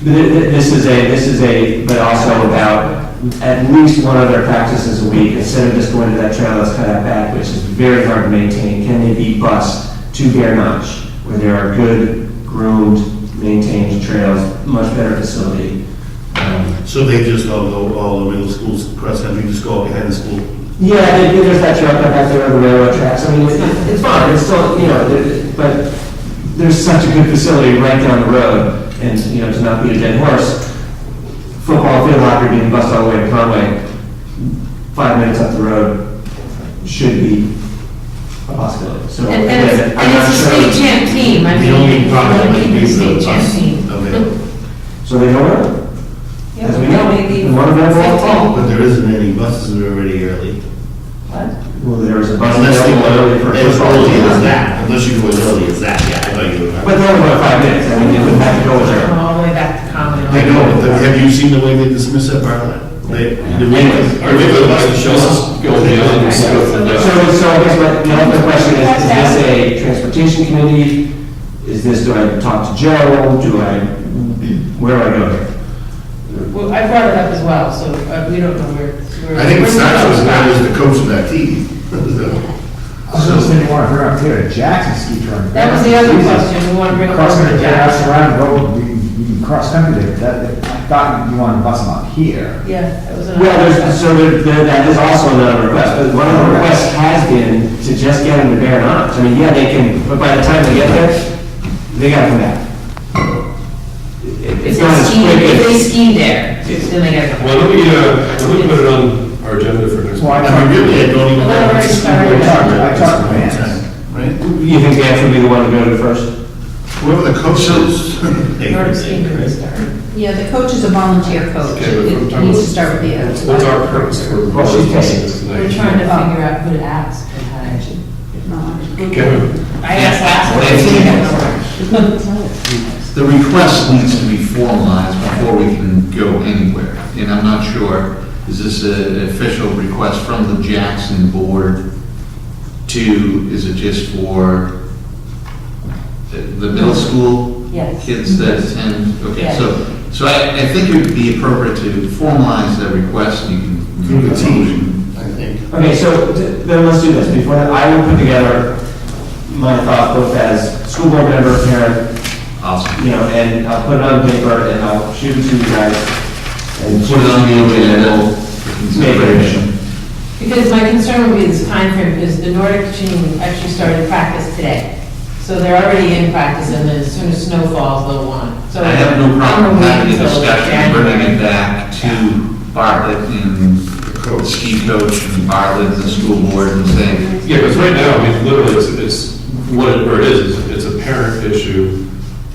This is but also about at least one of their practices a week, instead of just going to that trail that's cut out back, which is very hard to maintain. Can they be bused to Bear Notch, where there are good, groomed, maintained trails, much better facility? So they just all the middle schools, cross country, just go behind the school? Yeah, there's that trail cut back there on the railroad tracks. I mean, it's fine, it's still, but there's such a good facility right down the road, and, to not beat a dead horse, football field hockey being bused all the way to Conway, 5 minutes up the road should be a possibility. So And again, I'm not it's a sure. state champ team, I The mean, only you problem really might need be the the state champ bus team. available. So they don't know. As we know, the one of them will fall. But there isn't any buses that are already early. Well, there was a bus Unless you available early go for as football. early as that, unless you go as early as that, yeah, I thought you were. But they're only about 5 minutes, I mean, they wouldn't have to go there. All the way back to Conway. I know, but have you seen the way they dismiss at Bartlett? They, the regular buses show up. Go beyond. So I guess the other question is this a transportation committee? Is this, do I talk to Joe? Where do I go here? Well, I brought it up as well, so we don't know where. I think it's not as bad as the coach of that team. I was just thinking, want to bring up here, Jackson ski tournament. That was the other question, we want to bring up. Cross country, Jackson. pass around, go, we can cross country there, that thought you wanted to bus them up here. Yeah, that was Well, that is also another request, but one of the requests has been to just get them to Bear Arms. I mean, yeah, they can, but by the time they get there, they gotta come back. It's not as quick If they as. ski there, then they gotta come. Well, let me put it on our agenda for next Well, I week. I mean, really, I don't even know. Well, if already it's started. I talked to Vance. Right? You think Vance would be the one to go to first? Whoever the coach is. Nordic skiing didn't start. Yeah, the coach is a volunteer coach. Okay, but It from- needs to start with the. What's our purpose for Well, she's paying. this We're tonight? trying to figure out who to ask and how to actually. Kevin, I asked last week. The request needs to be formalized before we can go anywhere. And I'm not sure, is this an official request from the Jackson board to, is it just for the middle school? Yes. Kids that attend? Okay, Yes. so I think it would be appropriate to formalize that request, and you can. Through the team, I think. Okay, so then let's do this. Before that, I will put together my thought both as school board member, parent, Awesome. you know, and I'll put it on paper and I'll shoot it to you guys. And Put it on the agenda for Make consideration. Because my concern would be this timeframe, because the Nordic team actually started practice today. So they're already in practice, and then as soon as snow falls, they'll want. So I have no problem I'm gonna having wait a until discussion, bringing January. it back to Bartlett and the ski coach and Bartlett and the school board and saying, yeah, because right now, I mean, literally, it's, where it is, it's a parent issue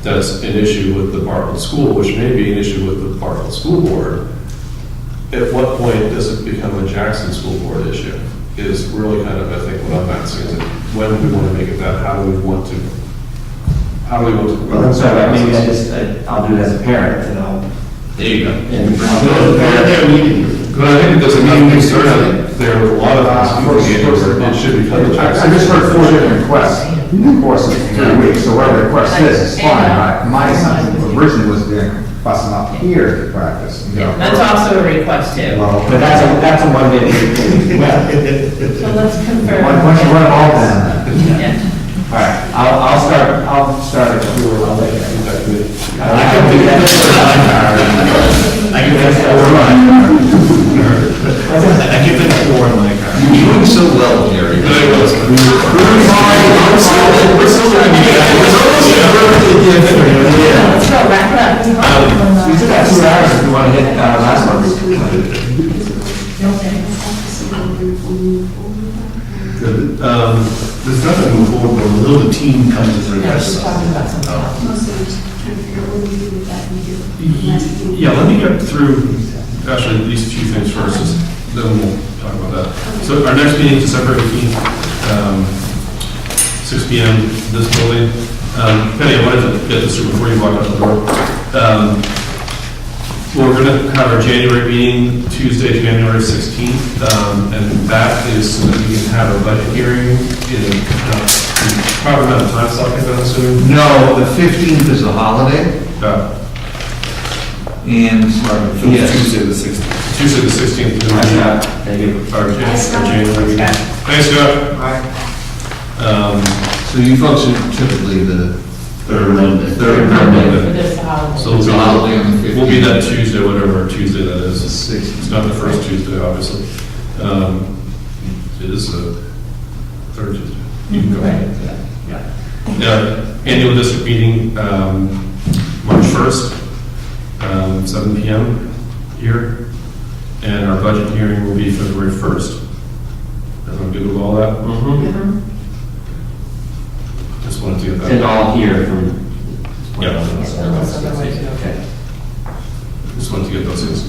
that's an issue with the Bartlett school, which may be an issue with the Bartlett school board. At what point does it become a Jackson school board issue? Is really kind of, I think, what I'm asking, is that when do we want to make it that, how do we want to? Well, I'm sorry, maybe I'll do it as a parent and I'll. there you go. And I'll do it as a They're parent. there meeting. But I think there's enough concern out there with a lot of us, it should become a I Jackson. just heard 4 different requests in the course of 3 weeks, so whatever the request is fine. My assumption originally was they're busing up here to practice. Yeah, that's also a request too. But that's a one-day. So let's confirm. Once you run them all down, Yeah. All right, I'll start it. I'll let you. I can do that. I can finish four in my car. You're doing so well, Jerry. Let's go, wrap it up. We still got 2 hours if you want to hit last month. Good. There's nothing to move forward, but until the team comes to the Yeah, rest she's of talking about something Oh. else. Mostly just trying to figure out what we do with that and do. Yeah, let me get through, actually, these few things first, then we'll talk about that. So our next meeting is December 18th, 6 PM, this building. Penny, I wanted to get this through before you walk out the door. Well, we're going to have our January meeting Tuesday, January 16th, and that is so that we can have a budget hearing in, probably not a time slot, I'm assuming. No, the 15th is a holiday, and, yes, Tuesday the 16th. Tuesday the 16th. is Nice job. Thank you. Our January meeting. Thanks, Scott. so you folks are typically the Third Monday. third For Monday. this holiday. So we'll It's a holiday on the 15th. We'll be that Tuesday, whatever Tuesday that is. The 6th. It's not the first Tuesday, obviously. It is the third Tuesday. You can go ahead. Annual district meeting, March 1st, 7 PM here. And our budget hearing will be February 1st. Everyone good with all that? Mm-hmm. Just wanted to get that. And all here from. Yeah. Unless otherwise you don't. Okay. Just wanted to get those things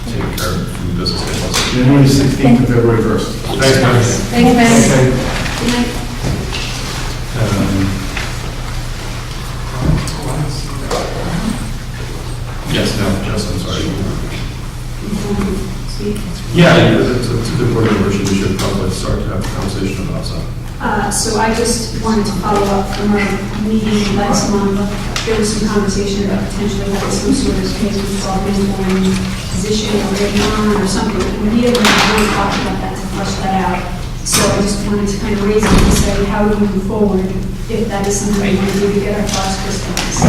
taken care of from the business standpoint. January 16th to February 1st. Thanks, man. Thanks, man. Good night. Yes, no, Justin, sorry. Speak. Yeah, it's a good word, we should probably start to have a conversation about some. So I just wanted to follow up from our meeting last month. There was some conversation about potentially having some sort of K-12 position already on or something. We didn't really talk about that to flush that out. So I just wanted to kind of raise it and say, how do we move forward if that is something we want to do to get our thoughts crystallized?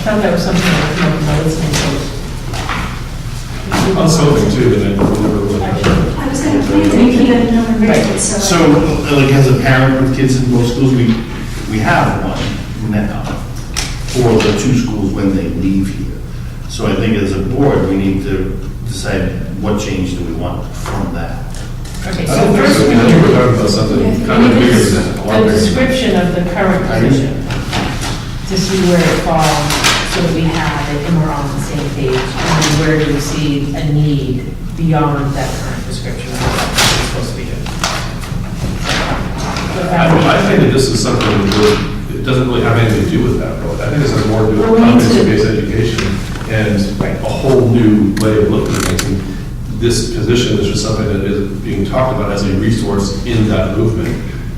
thought that was something that was come up in my listening post. I was hoping too, but I never really. I was going to plan to keep it in November, so. So, like, as a parent with kids in both schools, we have one now for the two schools when they leave here. So I think as a board, we need to decide what change do we want from that. Okay, I so don't think first so, we I think we're need talking about something kind of a bigger than that. a lot bigger than that. description of the current position, to see where it falls, so that we have it and we're on the same page. And then where do we see a need beyond that current description of what it's supposed to be doing? I think that this is something that it doesn't really have anything to do with that, really. I think this has more to do Well, with we need to- competency-based education and a whole new way of looking at things. And this position is just something that is being talked about as a resource in that movement.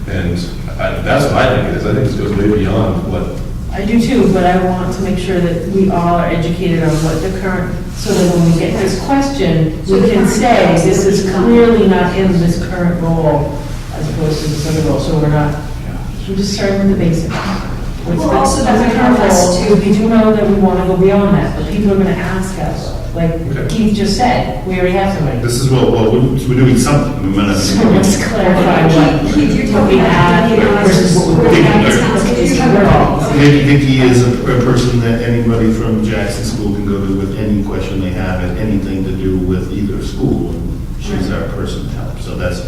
And that's what I think it is. I think this goes way beyond what, I do too, but I want to make sure that we all are educated on what the current, so that when we get this question, we can say, this is clearly not in this current role as opposed to this other role, so we're just starting with the basics. What's Well, the- also that's the the current purpose role. too. We do know that we want to go beyond that, but people are going to ask us, like Okay. Keith just said, we already have somebody. This is what, well, we're doing something. We might not be So doing let's it. clarify Keith, you're what we talking about have deputy versus what we're officers. going We're to not- It's You're talking about- overall. Vicky is a person that anybody from Jackson School can go to with any question they have, and anything to do with either school, and she's our person to help. So that's,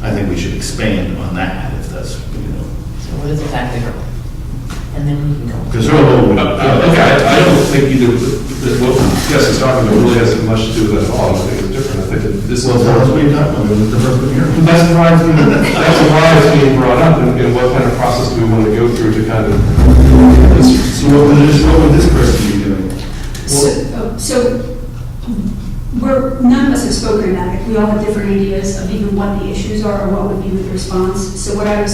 I think we should expand on that, if that's, So what is exactly her role? And then we can go. because her role. okay, I don't think either, that what Gus is talking about really has much to do with that at all. I think it's different. I think that this is. Well, tell us what you're talking about, the first one here. That's why it's being brought up, and what kind of process do we want to go through to kind of. So what would this person be doing? So none of us have spoken about it. We all have different ideas of even what the issues are or what would be the response. So I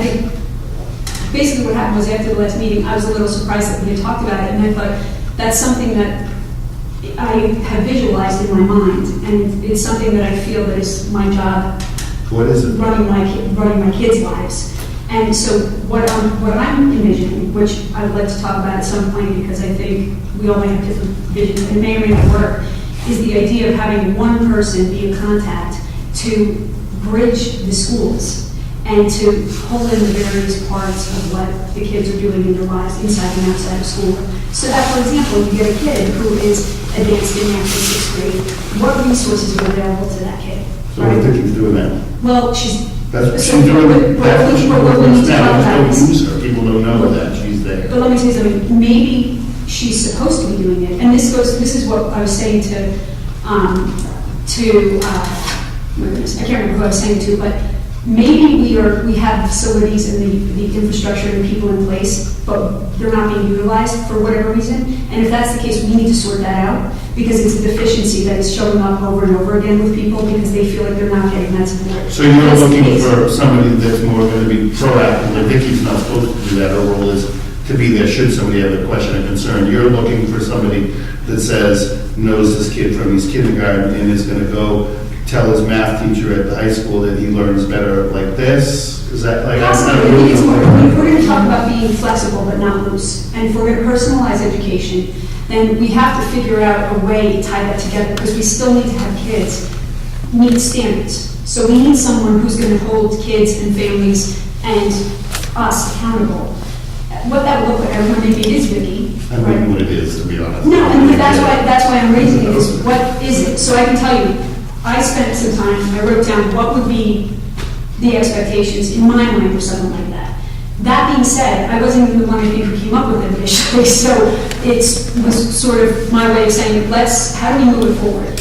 think, basically what happened was after the last meeting, I was a little surprised that we had talked about it, and I thought, that's something that I have visualized in my mind, and it's something that I feel that is my job, What is it? running my kids' lives. And so what I'm envisioning, which I would like to talk about at some point, because I think we all may have different visions, and it may or may not work, is the idea of having one person be a contact to bridge the schools and to pull in the various parts of what the kids are doing in their lives inside and outside of school. So that, for example, you get a kid who is advanced in math in 6th grade, what resources are available to that kid? So what do you think he's doing now? Well, she's. That's what so she's doing. what we need to talk about Don't is. use her. People don't know that she's there. But let me tell you something, maybe she's supposed to be doing it, and this is what I was saying my goodness, I can't remember who I was saying to, but maybe we have facilities and the infrastructure and the people in place, but they're not being utilized for whatever reason, and if that's the case, we need to sort that out, because it's a deficiency that is showing up over and over again with people, because they feel like they're not getting that support. So you're That's the looking case. for somebody that's more going to be proactive, like Vicky's not supposed to do that, her role is to be there should somebody have a question or concern. You're looking for somebody that knows this kid from his kindergarten and is going to go tell his math teacher at the high school that he learns better like this? Is that like? Possibly, I think it's more, if we're going to talk about being flexible but not loose, and if we're going to personalize education, then we have to figure out a way to tie that together, because we still need to have kids meet standards. So we need someone who's going to hold kids and families and us accountable. What that would look like, I don't know, maybe it is Vicky. I don't know what it is, to be honest. No, and that's why I'm raising it, is what is it? So I can tell you, I spent some time, I wrote down what would be the expectations in my mind for something like that. That being said, I wasn't even the one I think who came up with it initially, so it was sort of my way of saying, how do we move it forward?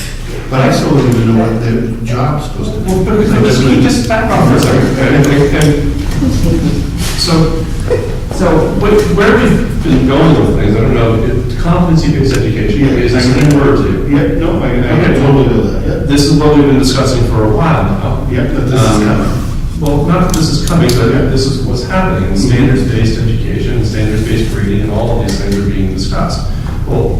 But I still don't even know what their job's supposed to be. Well, but just back off for a second. So where we've been going with things, I don't know, competency-based education is a key word to you. Yeah, no, I can totally do that, yeah. This is what we've been discussing for a while now. Yeah, but this is coming. Well, not that this is coming, but this is what's happening. And standards-based education, and standards-based grading, and all of these things are being discussed. Well,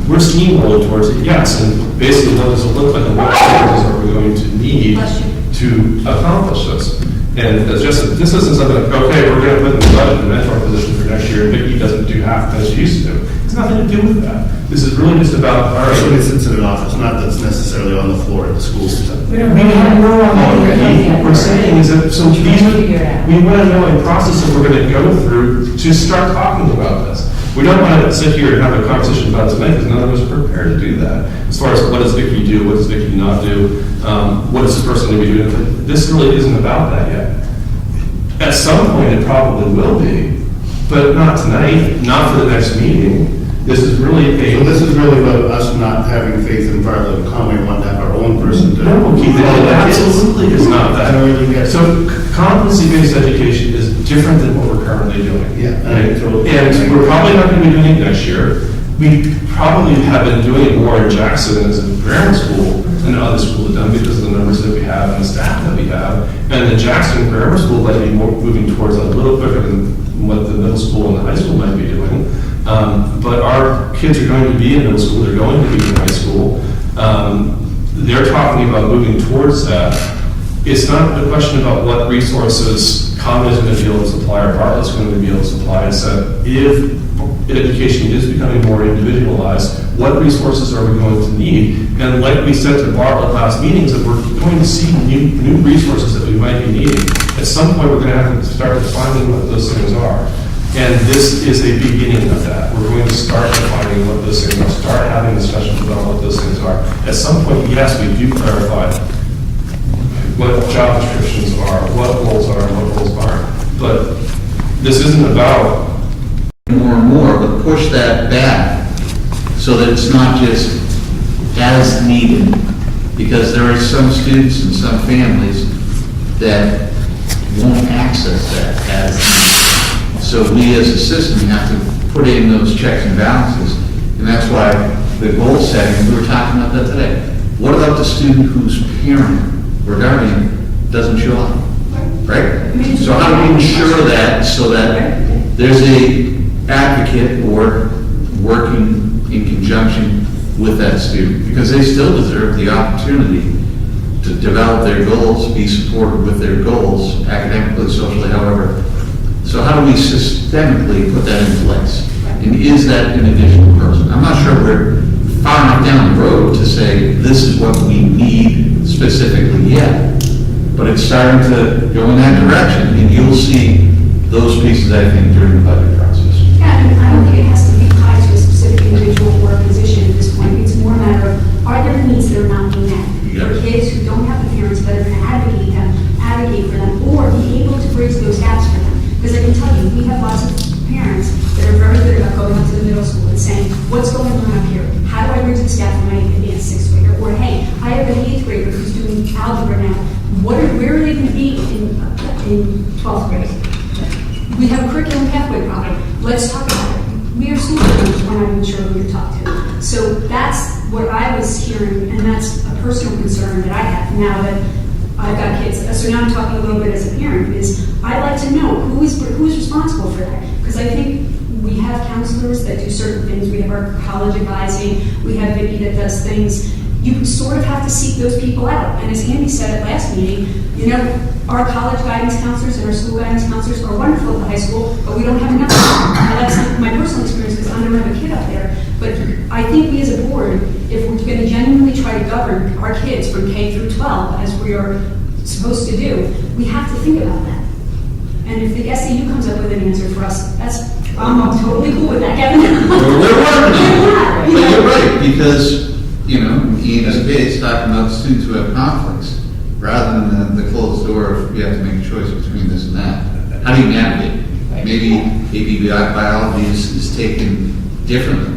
we're steamrolling towards it, yes, and basically what does it look like, and what standards are we going to need to accomplish this? And as just, this isn't something like, okay, we're going to put in the budget the mentor position for next year, and Vicki doesn't do half as she used to do. It's nothing to do with that. This is really just about, all Somebody right, sits in an office, not that's necessarily on the floor at the school. We don't have no one already, what we're saying is that, so these, Figure it out. we want to know a process that we're going to go through to start talking about this. We don't want to sit here and have a conversation about it tonight, because none of us are prepared to do that. As far as what does Vicki do, what does Vicki not do, what is this person going to be doing, this really isn't about that yet. At some point, it probably will be, but not tonight, not for the next meeting. This is really So this is really about us not having faith in Bartlett and Conway, want to have our own person to. No, Keith, it absolutely is not I don't really that. get it. So competency-based education is different than what we're currently doing. Yeah, Right? I totally- And we're probably not going to be doing it next year. We probably have been doing it more in Jackson as a grammar school than other schools have done because of the numbers that we have and the staff that we have. And the Jackson Grammar School might be more moving towards a little quicker than what the middle school and the high school might be doing. But our kids are going to be in middle school, they're going to be in high school. They're talking about moving towards that. It's not a question about what resources Conway is going to be able to supply or Bartlett's going to be able to supply. It's that if education is becoming more individualized, what resources are we going to need? And like we said to Bartlett last meetings, that we're going to see new resources that we might be needing. At some point, we're going to have to start defining what those things are. And this is a beginning of that. We're going to start defining what those things are, start having discussions about what those things are. At some point, yes, we do clarify what job descriptions are, what roles are, and what roles aren't. But this isn't about more and more, but push that back so that it's not just as needed. Because there are some students and some families that won't access that as needed. So we as a system have to put in those checks and balances. And that's why the goal setting, we were talking about that today. What about the student whose parent or guardian doesn't show up? Right? So how do we ensure that so that there's a advocate or working in conjunction with that student? Because they still deserve the opportunity to develop their goals, be supported with their goals, academically, socially, however. So how do we systemically put that in place? And is that an additional person? I'm not sure we're far enough down the road to say this is what we need specifically yet. But it's starting to go in that direction, and you'll see those pieces, I think, during the budget process. Yeah, I mean, I don't think it has to be tied to a specific individual or position at this point. It's more a matter of, are there needs that are not being met? Yeah. For kids who don't have the parents that are going to advocate for them, or be able to bridge those gaps for them. Because I can tell you, we have lots of parents that are very good about going up to the middle school and saying, what's going on up here? How do I bridge this gap for my advanced sixth grader? Or, hey, I have an eighth grader who's doing algebra now. Where are they going to be in 12th grade? We have a curriculum pathway problem. Let's talk about it. We are school leaders, we're not even sure who to talk to. So that's what I was hearing, and that's a personal concern that I have now that I've got kids. So now I'm talking a little bit as a parent, is I'd like to know who is responsible for that. Because I think we have counselors that do certain things. We have our college advising. We have Vicki that does things. You sort of have to seek those people out. And as Andy said at last meeting, you know, our college guidance counselors and our school guidance counselors are wonderful at the high school, but we don't have enough. Now, that's my personal experience because I don't have a kid up there. But I think we as a board, if we're going to genuinely try to govern our kids from K through 12, as we are supposed to do, we have to think about that. And if the SAU comes up with an answer for us, I'm totally cool with that, Kevin. Well, we're working on it. But you're right, because, you know, Ian is Gates talking about students who have conflicts, rather than the closed door of you have to make a choice between this and that. How do you navigate? Maybe AP biology is taken differently.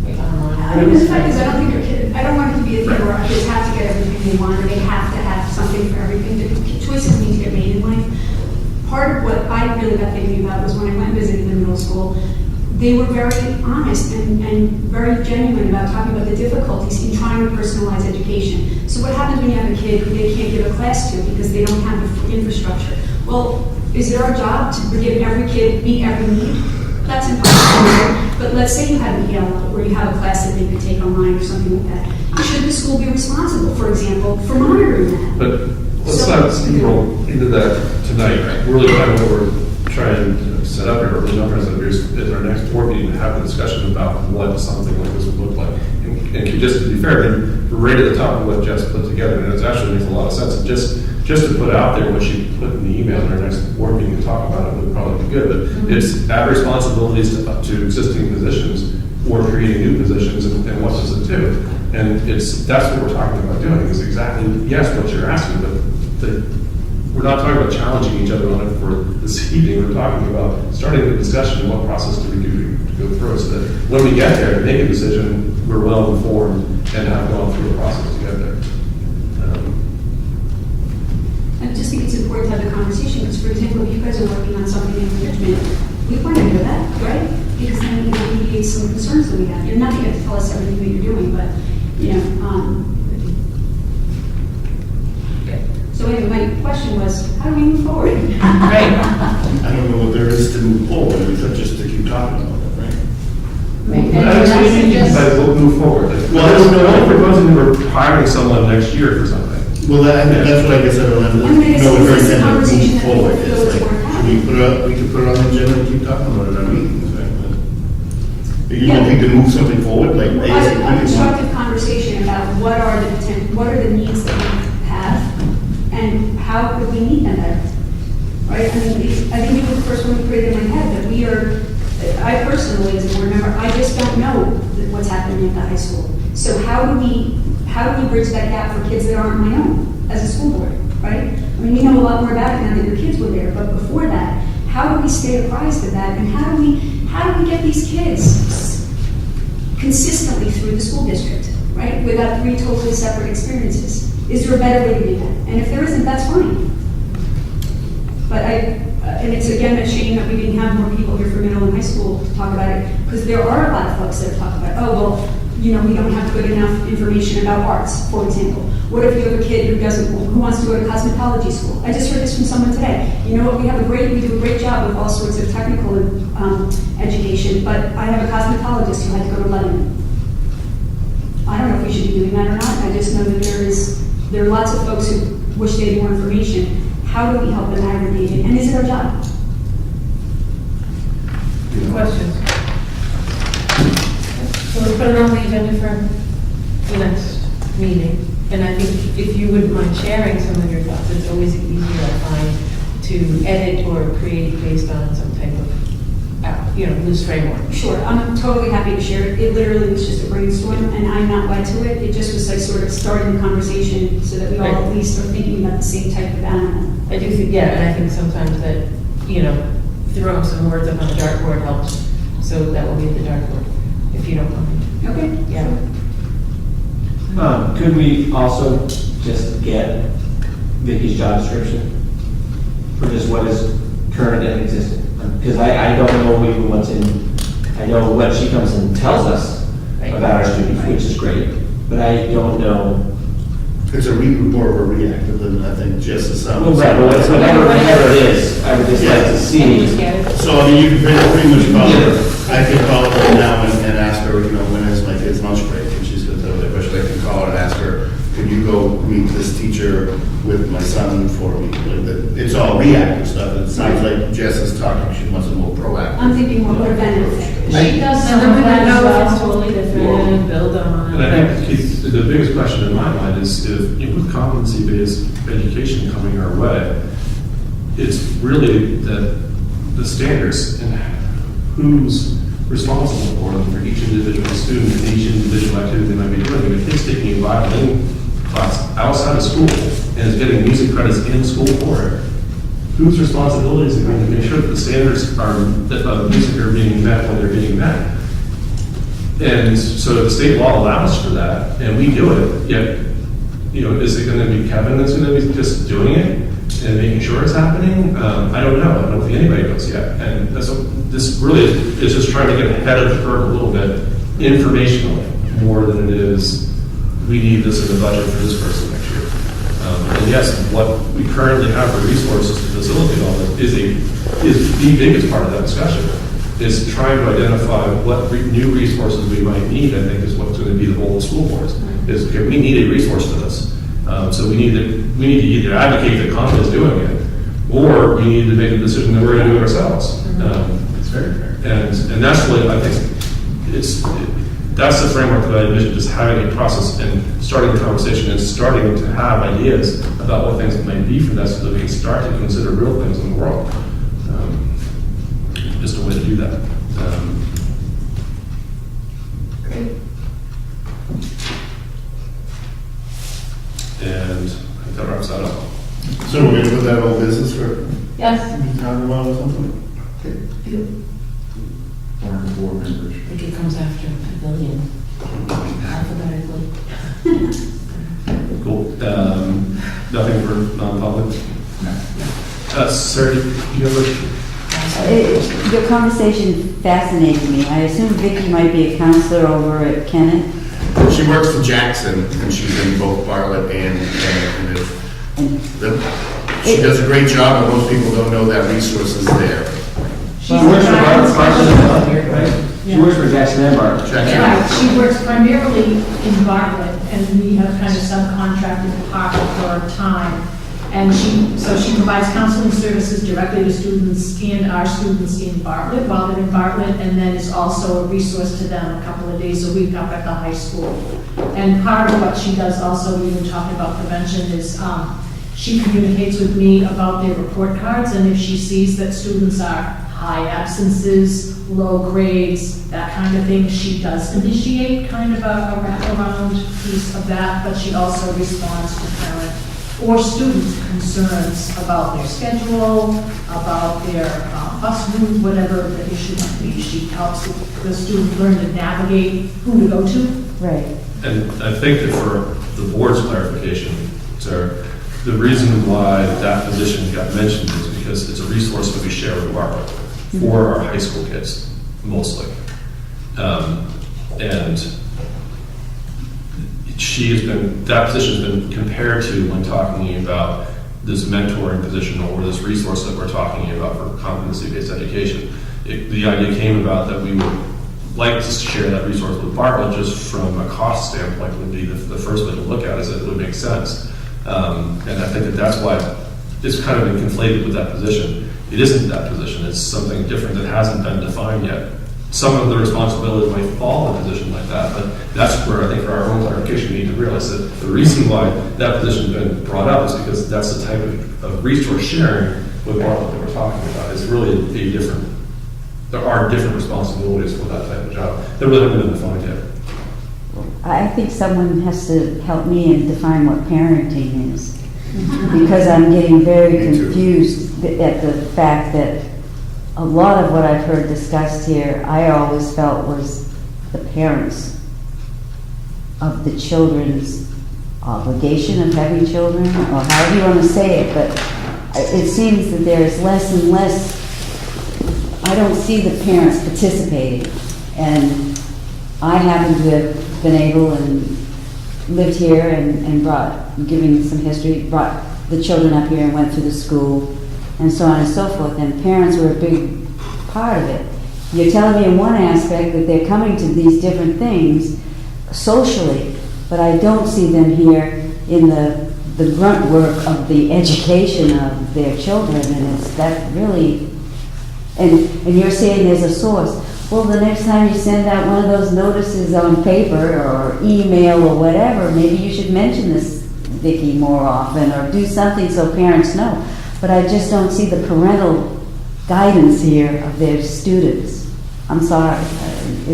I mean, the fact is, I don't think I don't want it to be a thing where our kids have to get everything they want, or they have to have something for everything. The choices need to get made in life. Part of what I really got thinking about was when I went visiting the middle school, they were very honest and very genuine about talking about the difficulties in trying to personalize education. So what happens when you have a kid who they can't give a class to because they don't have the infrastructure? Well, is it our job to give every kid, meet every need? That's impossible. But let's say you have an ELL where you have a class that they could take online or something like that. Should the school be responsible, for example, for monitoring that? But Let's not steamroll into that tonight. Really kind of what we're trying to set up here, or really not trying to set up here, is our next board meeting to have a discussion about what something like this would look like. And just to be fair, then we're right at the top of what Jess put together, and it actually makes a lot of sense. And just to put out there what she put in the email in our next board meeting to talk about it would probably be good. But it's add responsibilities to existing positions or creating new positions, and what does it do? And that's what we're talking about doing, is exactly, yes, what you're asking, but we're not talking about challenging each other on it for this evening. We're talking about starting the discussion and what process do we do to go through it, so that when we get there, make a decision, we're well informed and have gone through a process to get there. I just think it's important to have the conversation, because for example, if you guys are working on something in management, we want to hear that, right? Because then we can alleviate some concerns that we have. You're not going to have to tell us everything that you're doing, but, so anyway, my question was, how do we move forward? Right. I don't know what there is to move forward, except just to keep talking about it, right? I was thinking you guys will move forward. Well, I don't know. I'm proposing we're hiring someone next year for something. Well, that's what I guess I don't have, I mean, I guess no, we're it's a going to conversation move that forward. we feel It's is like, worth we could put it on the agenda and keep talking about it at our meetings, right? But you don't think to move something forward, like A ASAP? constructive conversation about what are the needs that we have, and how could we meet them better, right? I mean, I think you were the first one who created in my head that we are, I personally, as a board member, I just don't know what's happening at the high school. So how do we bridge that gap for kids that aren't my own as a school board, right? I mean, we know a lot more about it now that your kids were there, but before that, how do we stay apprised of that, and how do we get these kids consistently through the school district, right? Without 3 totally separate experiences. Is there a better way to do that? And if there isn't, that's fine. But and it's again a shame that we didn't have more people here for middle and high school to talk about it, because there are a lot of folks that have talked about, oh, well, we don't have good enough information about arts, for example. What if you have a kid who wants to go to cosmetology school? I just heard this from someone today. You know what, we do a great job with all sorts of technical education, but I have a cosmetologist who had to go to Lebanon. I don't know if we should be doing that or not. I just know that there are lots of folks who wish they had more information. How do we help them aggregate it? And is it our job? Questions? So we'll put it on the agenda for the next meeting. And I think if you wouldn't mind sharing some of your thoughts, it's always easier, I find, to edit or create based on some type of, loose framework. Sure, I'm totally happy to share it. It literally was just a brainstorm, and I'm not led to it. It just was like sort of starting the conversation so that we all at least are thinking about the same type of animal. I do think, and I think sometimes that, throwing some words up on the dartboard helps. So that will be at the dartboard, if you don't mind. Okay? Yeah. Could we also just get Vicky's job description for just what is current and existing? Because I don't know even what's in, I know what she comes and tells us about our students, which is great, but I don't know. It's more of a reactive than I think just as some. Well, right, but whatever it is, I would just like to see. So, I mean, you can pretty much call her, I can call her right now and ask her, when is my kid's lunch break? And she's going to tell me that question. I can call her and ask her, could you go meet this teacher with my son for me? It's all reactive stuff. It sounds like Jess is talking, she wants a more proactive. I'm thinking more preventative. She does And some then of we that don't as know if it's well. totally different and build on. And I think the biggest question in my mind is if, with competency-based education coming our way, it's really the standards and who's responsible for them for each individual student and each individual activity they might be doing. If a kid's taking a violin class outside of school and is getting music credits in school for it, whose responsibility is it going to make sure that the standards of music are being met when they're being met? And so the state law allows for that, and we do it, yet, is it going to be Kevin that's going to be just doing it and making sure it's happening? I don't know. I don't think anybody knows yet. And that's what this really is just trying to get ahead of the curve a little bit, informationally, more than it is, we need this in the budget for this person next year. And yes, what we currently have for resources to facilitate all this is the biggest part of that discussion. Is trying to identify what new resources we might need, I think, is what's going to be the goal of school boards. Is, okay, we need a resource for this. So we need to either advocate that Concord is doing it, or we need to make a decision that we're going to do it ourselves. It's very fair. And that's what I think, that's the framework that I envision, just having a process and starting the conversation and starting to have ideas about what things might be for that so that we can start to consider real things in the world. Just a way to do that. And I think that wraps that up. So we're gonna put that on business for, Yes. talk about or something? One or four members. I think it comes after pavilion, alphabetically. Cool. Nothing for non-public? No. Sir, you have Your conversation fascinates me. I assume Vicki might be a counselor over at Kennett. She works for Jackson, and she's in both Bartlett and she does a great job, and most people don't know that resource is there. She's She works for the Bartlett, right? She works for Jackson and Bartlett. Jackson. Yeah, she works primarily in Bartlett, and we have kind of subcontracted part of her time. And she provides counseling services directly to students and our students in Bartlett while they're in Bartlett, and then is also a resource to them a couple of days a week up at the high school. And part of what she does also, we were talking about prevention, is she communicates with me about their report cards, and if she sees that students are high absences, low grades, that kind of thing, she does initiate kind of a wraparound piece of that, but she also responds to parent or student concerns about their schedule, about their bus route, whatever the issue might be. She helps the student learn to navigate who to go to. Right. And I think that for the board's clarification, sir, the reason why that position got mentioned is because it's a resource that we share with Bartlett for our high school kids, mostly. And that position has been compared to when talking about this mentoring position or this resource that we're talking about for competency-based education. The idea came about that we would like to share that resource with Bartlett just from a cost standpoint would be the first way to look at it, is that it would make sense. And I think that that's why it's kind of been conflated with that position. It isn't that position, it's something different that hasn't been defined yet. Some of the responsibility might fall in a position like that, but that's where I think for our own clarification, we need to realize that the reason why that position has been brought up is because that's the type of resource sharing with Bartlett that we're talking about. It's really there are different responsibilities for that type of job that really haven't been defined yet. I think someone has to help me and define what parenting is. Because I'm getting very Me too. confused at the fact that a lot of what I've heard discussed here, I always felt was the parents of the children's obligation of having children, or however you want to say it, but it seems that there's less and less, I don't see the parents participating. And I happen to have been able and lived here and giving some history, brought the children up here and went through the school and so on and so forth, and parents were a big part of it. You're telling me in one aspect that they're coming to these different things socially, but I don't see them here in the grunt work of the education of their children, and it's that really, and you're saying there's a source. Well, the next time you send out one of those notices on paper or email or whatever, maybe you should mention this, Vicki, more often, or do something so parents know. But I just don't see the parental guidance here of their students. I'm sorry,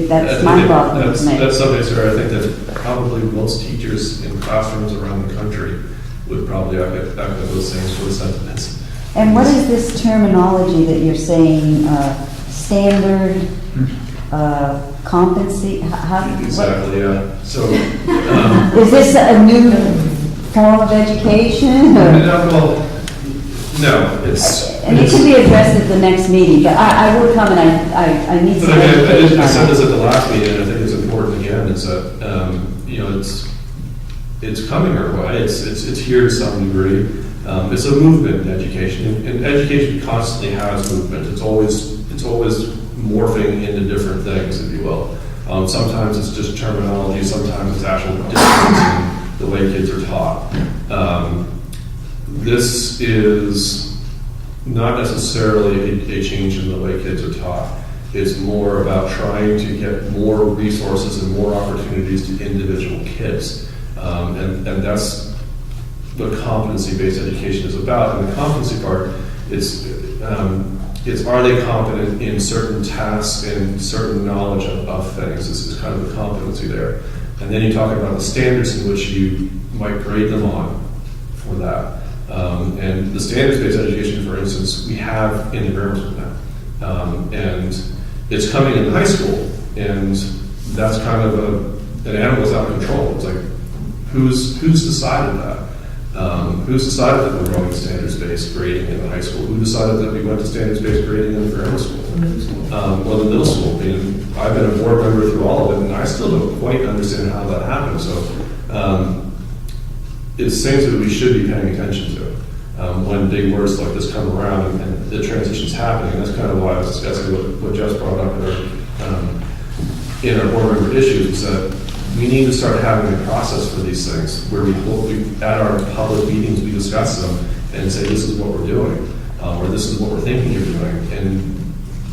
that's mind-boggling to me. That's something, sir, I think that probably most teachers in classrooms around the country would probably echo those same sort of sentiments. And what is this terminology that you're saying, standard, competency? Exactly, yeah. So, Is this a new form of education? Or? No, it's. And it can be addressed at the next meeting, but I will come and I need some But education. I said this at the last meeting, and I think it's important again, is that, it's coming our way, it's here to some degree. It's a movement in education, and education constantly has movement. It's always morphing into different things, if you will. Sometimes it's just terminology, sometimes it's actual difference the way kids are taught. This is not necessarily a change in the way kids are taught. It's more about trying to get more resources and more opportunities to individual kids. And that's what competency-based education is about. And the competency part, it's are they competent in certain tasks and certain knowledge of things? This is kind of the competency there. And then you talk about the standards in which you might grade them on for that. And the standards-based education, for instance, we have in the grammar school now. And it's coming in high school, and that's kind of an animal that's out of control. It's like, who's decided that? Who's decided that we're going to standards-based grading in the high school? Who decided that we went to standards-based grading in the grammar school? Well, the middle school. I mean, I've been a board member through all of it, and I still don't quite understand how that happened. So it's things that we should be paying attention to when big words like this come around and the transition's happening. And that's kind of why I was discussing what Jess brought up in our board member issues, is that we need to start having a process for these things where we at our public meetings, we discuss them and say, this is what we're doing, or this is what we're thinking you're doing, and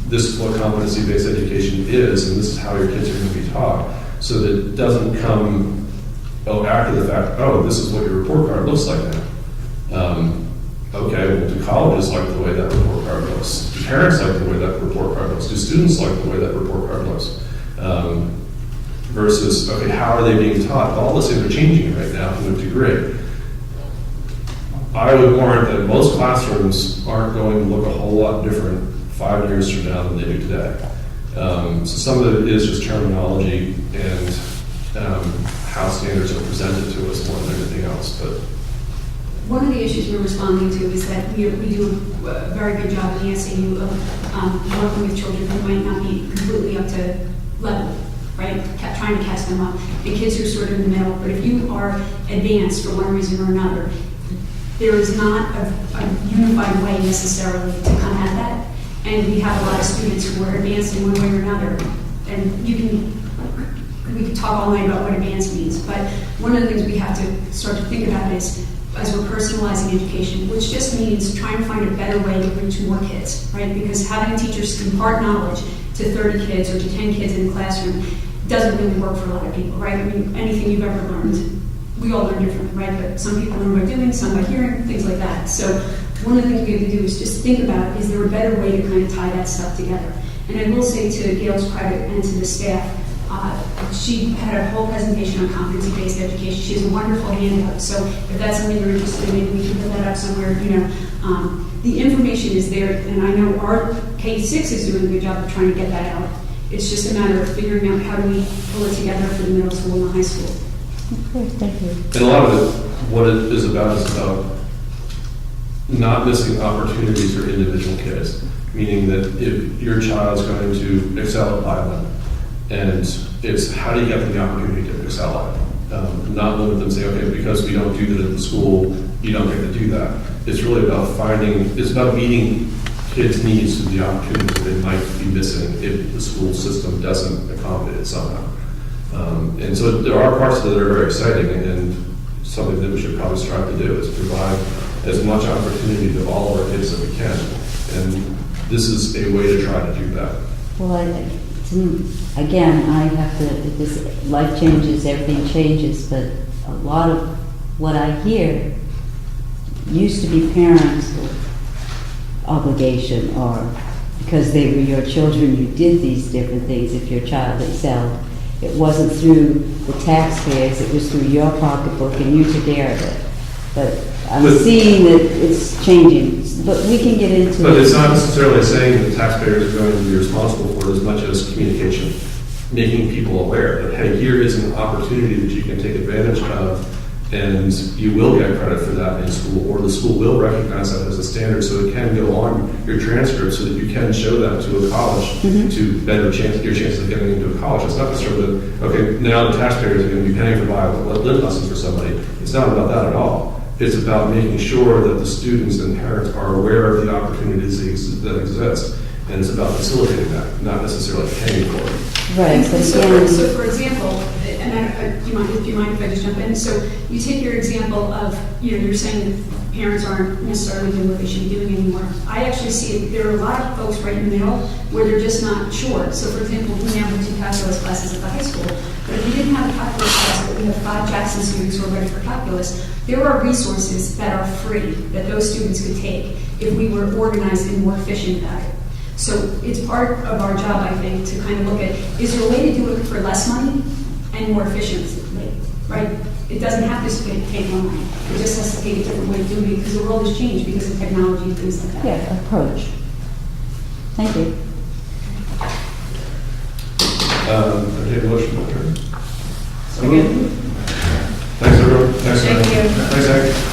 this is what competency-based education is, and this is how your kids are going to be taught, so that it doesn't come, after the fact, this is what your report card looks like now. Okay, well, do colleges like the way that report card looks? Do parents like the way that report card looks? Do students like the way that report card looks? Versus, okay, how are they being taught? All those things are changing right now to a degree. I would warrant that most classrooms aren't going to look a whole lot different 5 years from now than they do today. So some of it is just terminology and how standards are presented to us more than anything else. But one of the issues we're responding to is that we do a very good job in the SAU of working with children who might not be completely up to level, right? Trying to catch them up. The kids who are sort of in the middle. But if you are advanced for one reason or another, there is not a unified way necessarily to come at that. And we have a lot of students who are advanced in one way or another. And we can talk all night about what advanced means. But one of the things we have to start to think about is, as we're personalizing education, which just means trying to find a better way to reach more kids, right? Because having teachers impart knowledge to 30 kids or to 10 kids in a classroom doesn't really work for a lot of people, right? I mean, anything you've ever learned, we all learn differently, right? But some people learn by doing, some by hearing, things like that. So one of the things we have to do is just think about, is there a better way to kind of tie that stuff together? And I will say to Gail's credit and to the staff, she had a whole presentation on competency-based education. She has a wonderful handout. So if that's something you're interested in, maybe we can put that up somewhere. The information is there, and I know our K-6 is doing a good job of trying to get that out. It's just a matter of figuring out how do we pull it together for the middle school and the high school. Okay, thank you. And a lot of it, what it is about not missing opportunities for individual kids, meaning that if your child's going to excel at Bible, and it's how do you get them the opportunity to excel at it? Not limit them, say, okay, because we don't do that at the school, you don't get to do that. It's really about it's about meeting kids' needs to the opportunities that they might be missing if the school system doesn't accommodate it somehow. And so there are parts of it that are very exciting, and something that we should probably strive to do is provide as much opportunity to all of our kids that we can. And this is a way to try to do that. Well, again, I have to, because life changes, everything changes, but a lot of what I hear used to be parents' obligation, or because they were your children, you did these different things if your child excelled. It wasn't through the taxpayers, it was through your pocketbook and you took care of it. But I'm seeing that it's changing, but we can get into it. But it's not necessarily saying that taxpayers are going to be responsible for it as much as communication, making people aware that, hey, here is an opportunity that you can take advantage of, and you will get credit for that in school, or the school will recognize that as a standard, so it can go on your transcript so that you can show that to a college to better your chances of getting into a college. It's not necessarily that, okay, now the taxpayers are going to be paying for lit lessons for somebody. It's not about that at all. It's about making sure that the students and parents are aware of the opportunities that exist. And it's about facilitating that, not necessarily paying for it. Right, but So again, for example, and do you mind if I just jump in? So you take your example of, you're saying that parents aren't necessarily doing what they should be doing anymore. I actually see it, there are a lot of folks right in the middle where they're just not sure. So for example, we now have 2 calculus classes at the high school, but if we didn't have a calculus class, but we have 5 Jackson students who are ready for calculus, there are resources that are free that those students could take if we were organized and more efficient about it. So it's part of our job, I think, to kind of look at, is there a way to do it for less money and more efficiently, right? It doesnn't have to take more money. It just has to take a different way of doing it because the world has changed because of technology and things like that. Yeah, approach. Thank you. Entertain a motion to adjourn. Again. Thanks, everyone. Thanks, Thank Ryan. you. Thanks, Zach.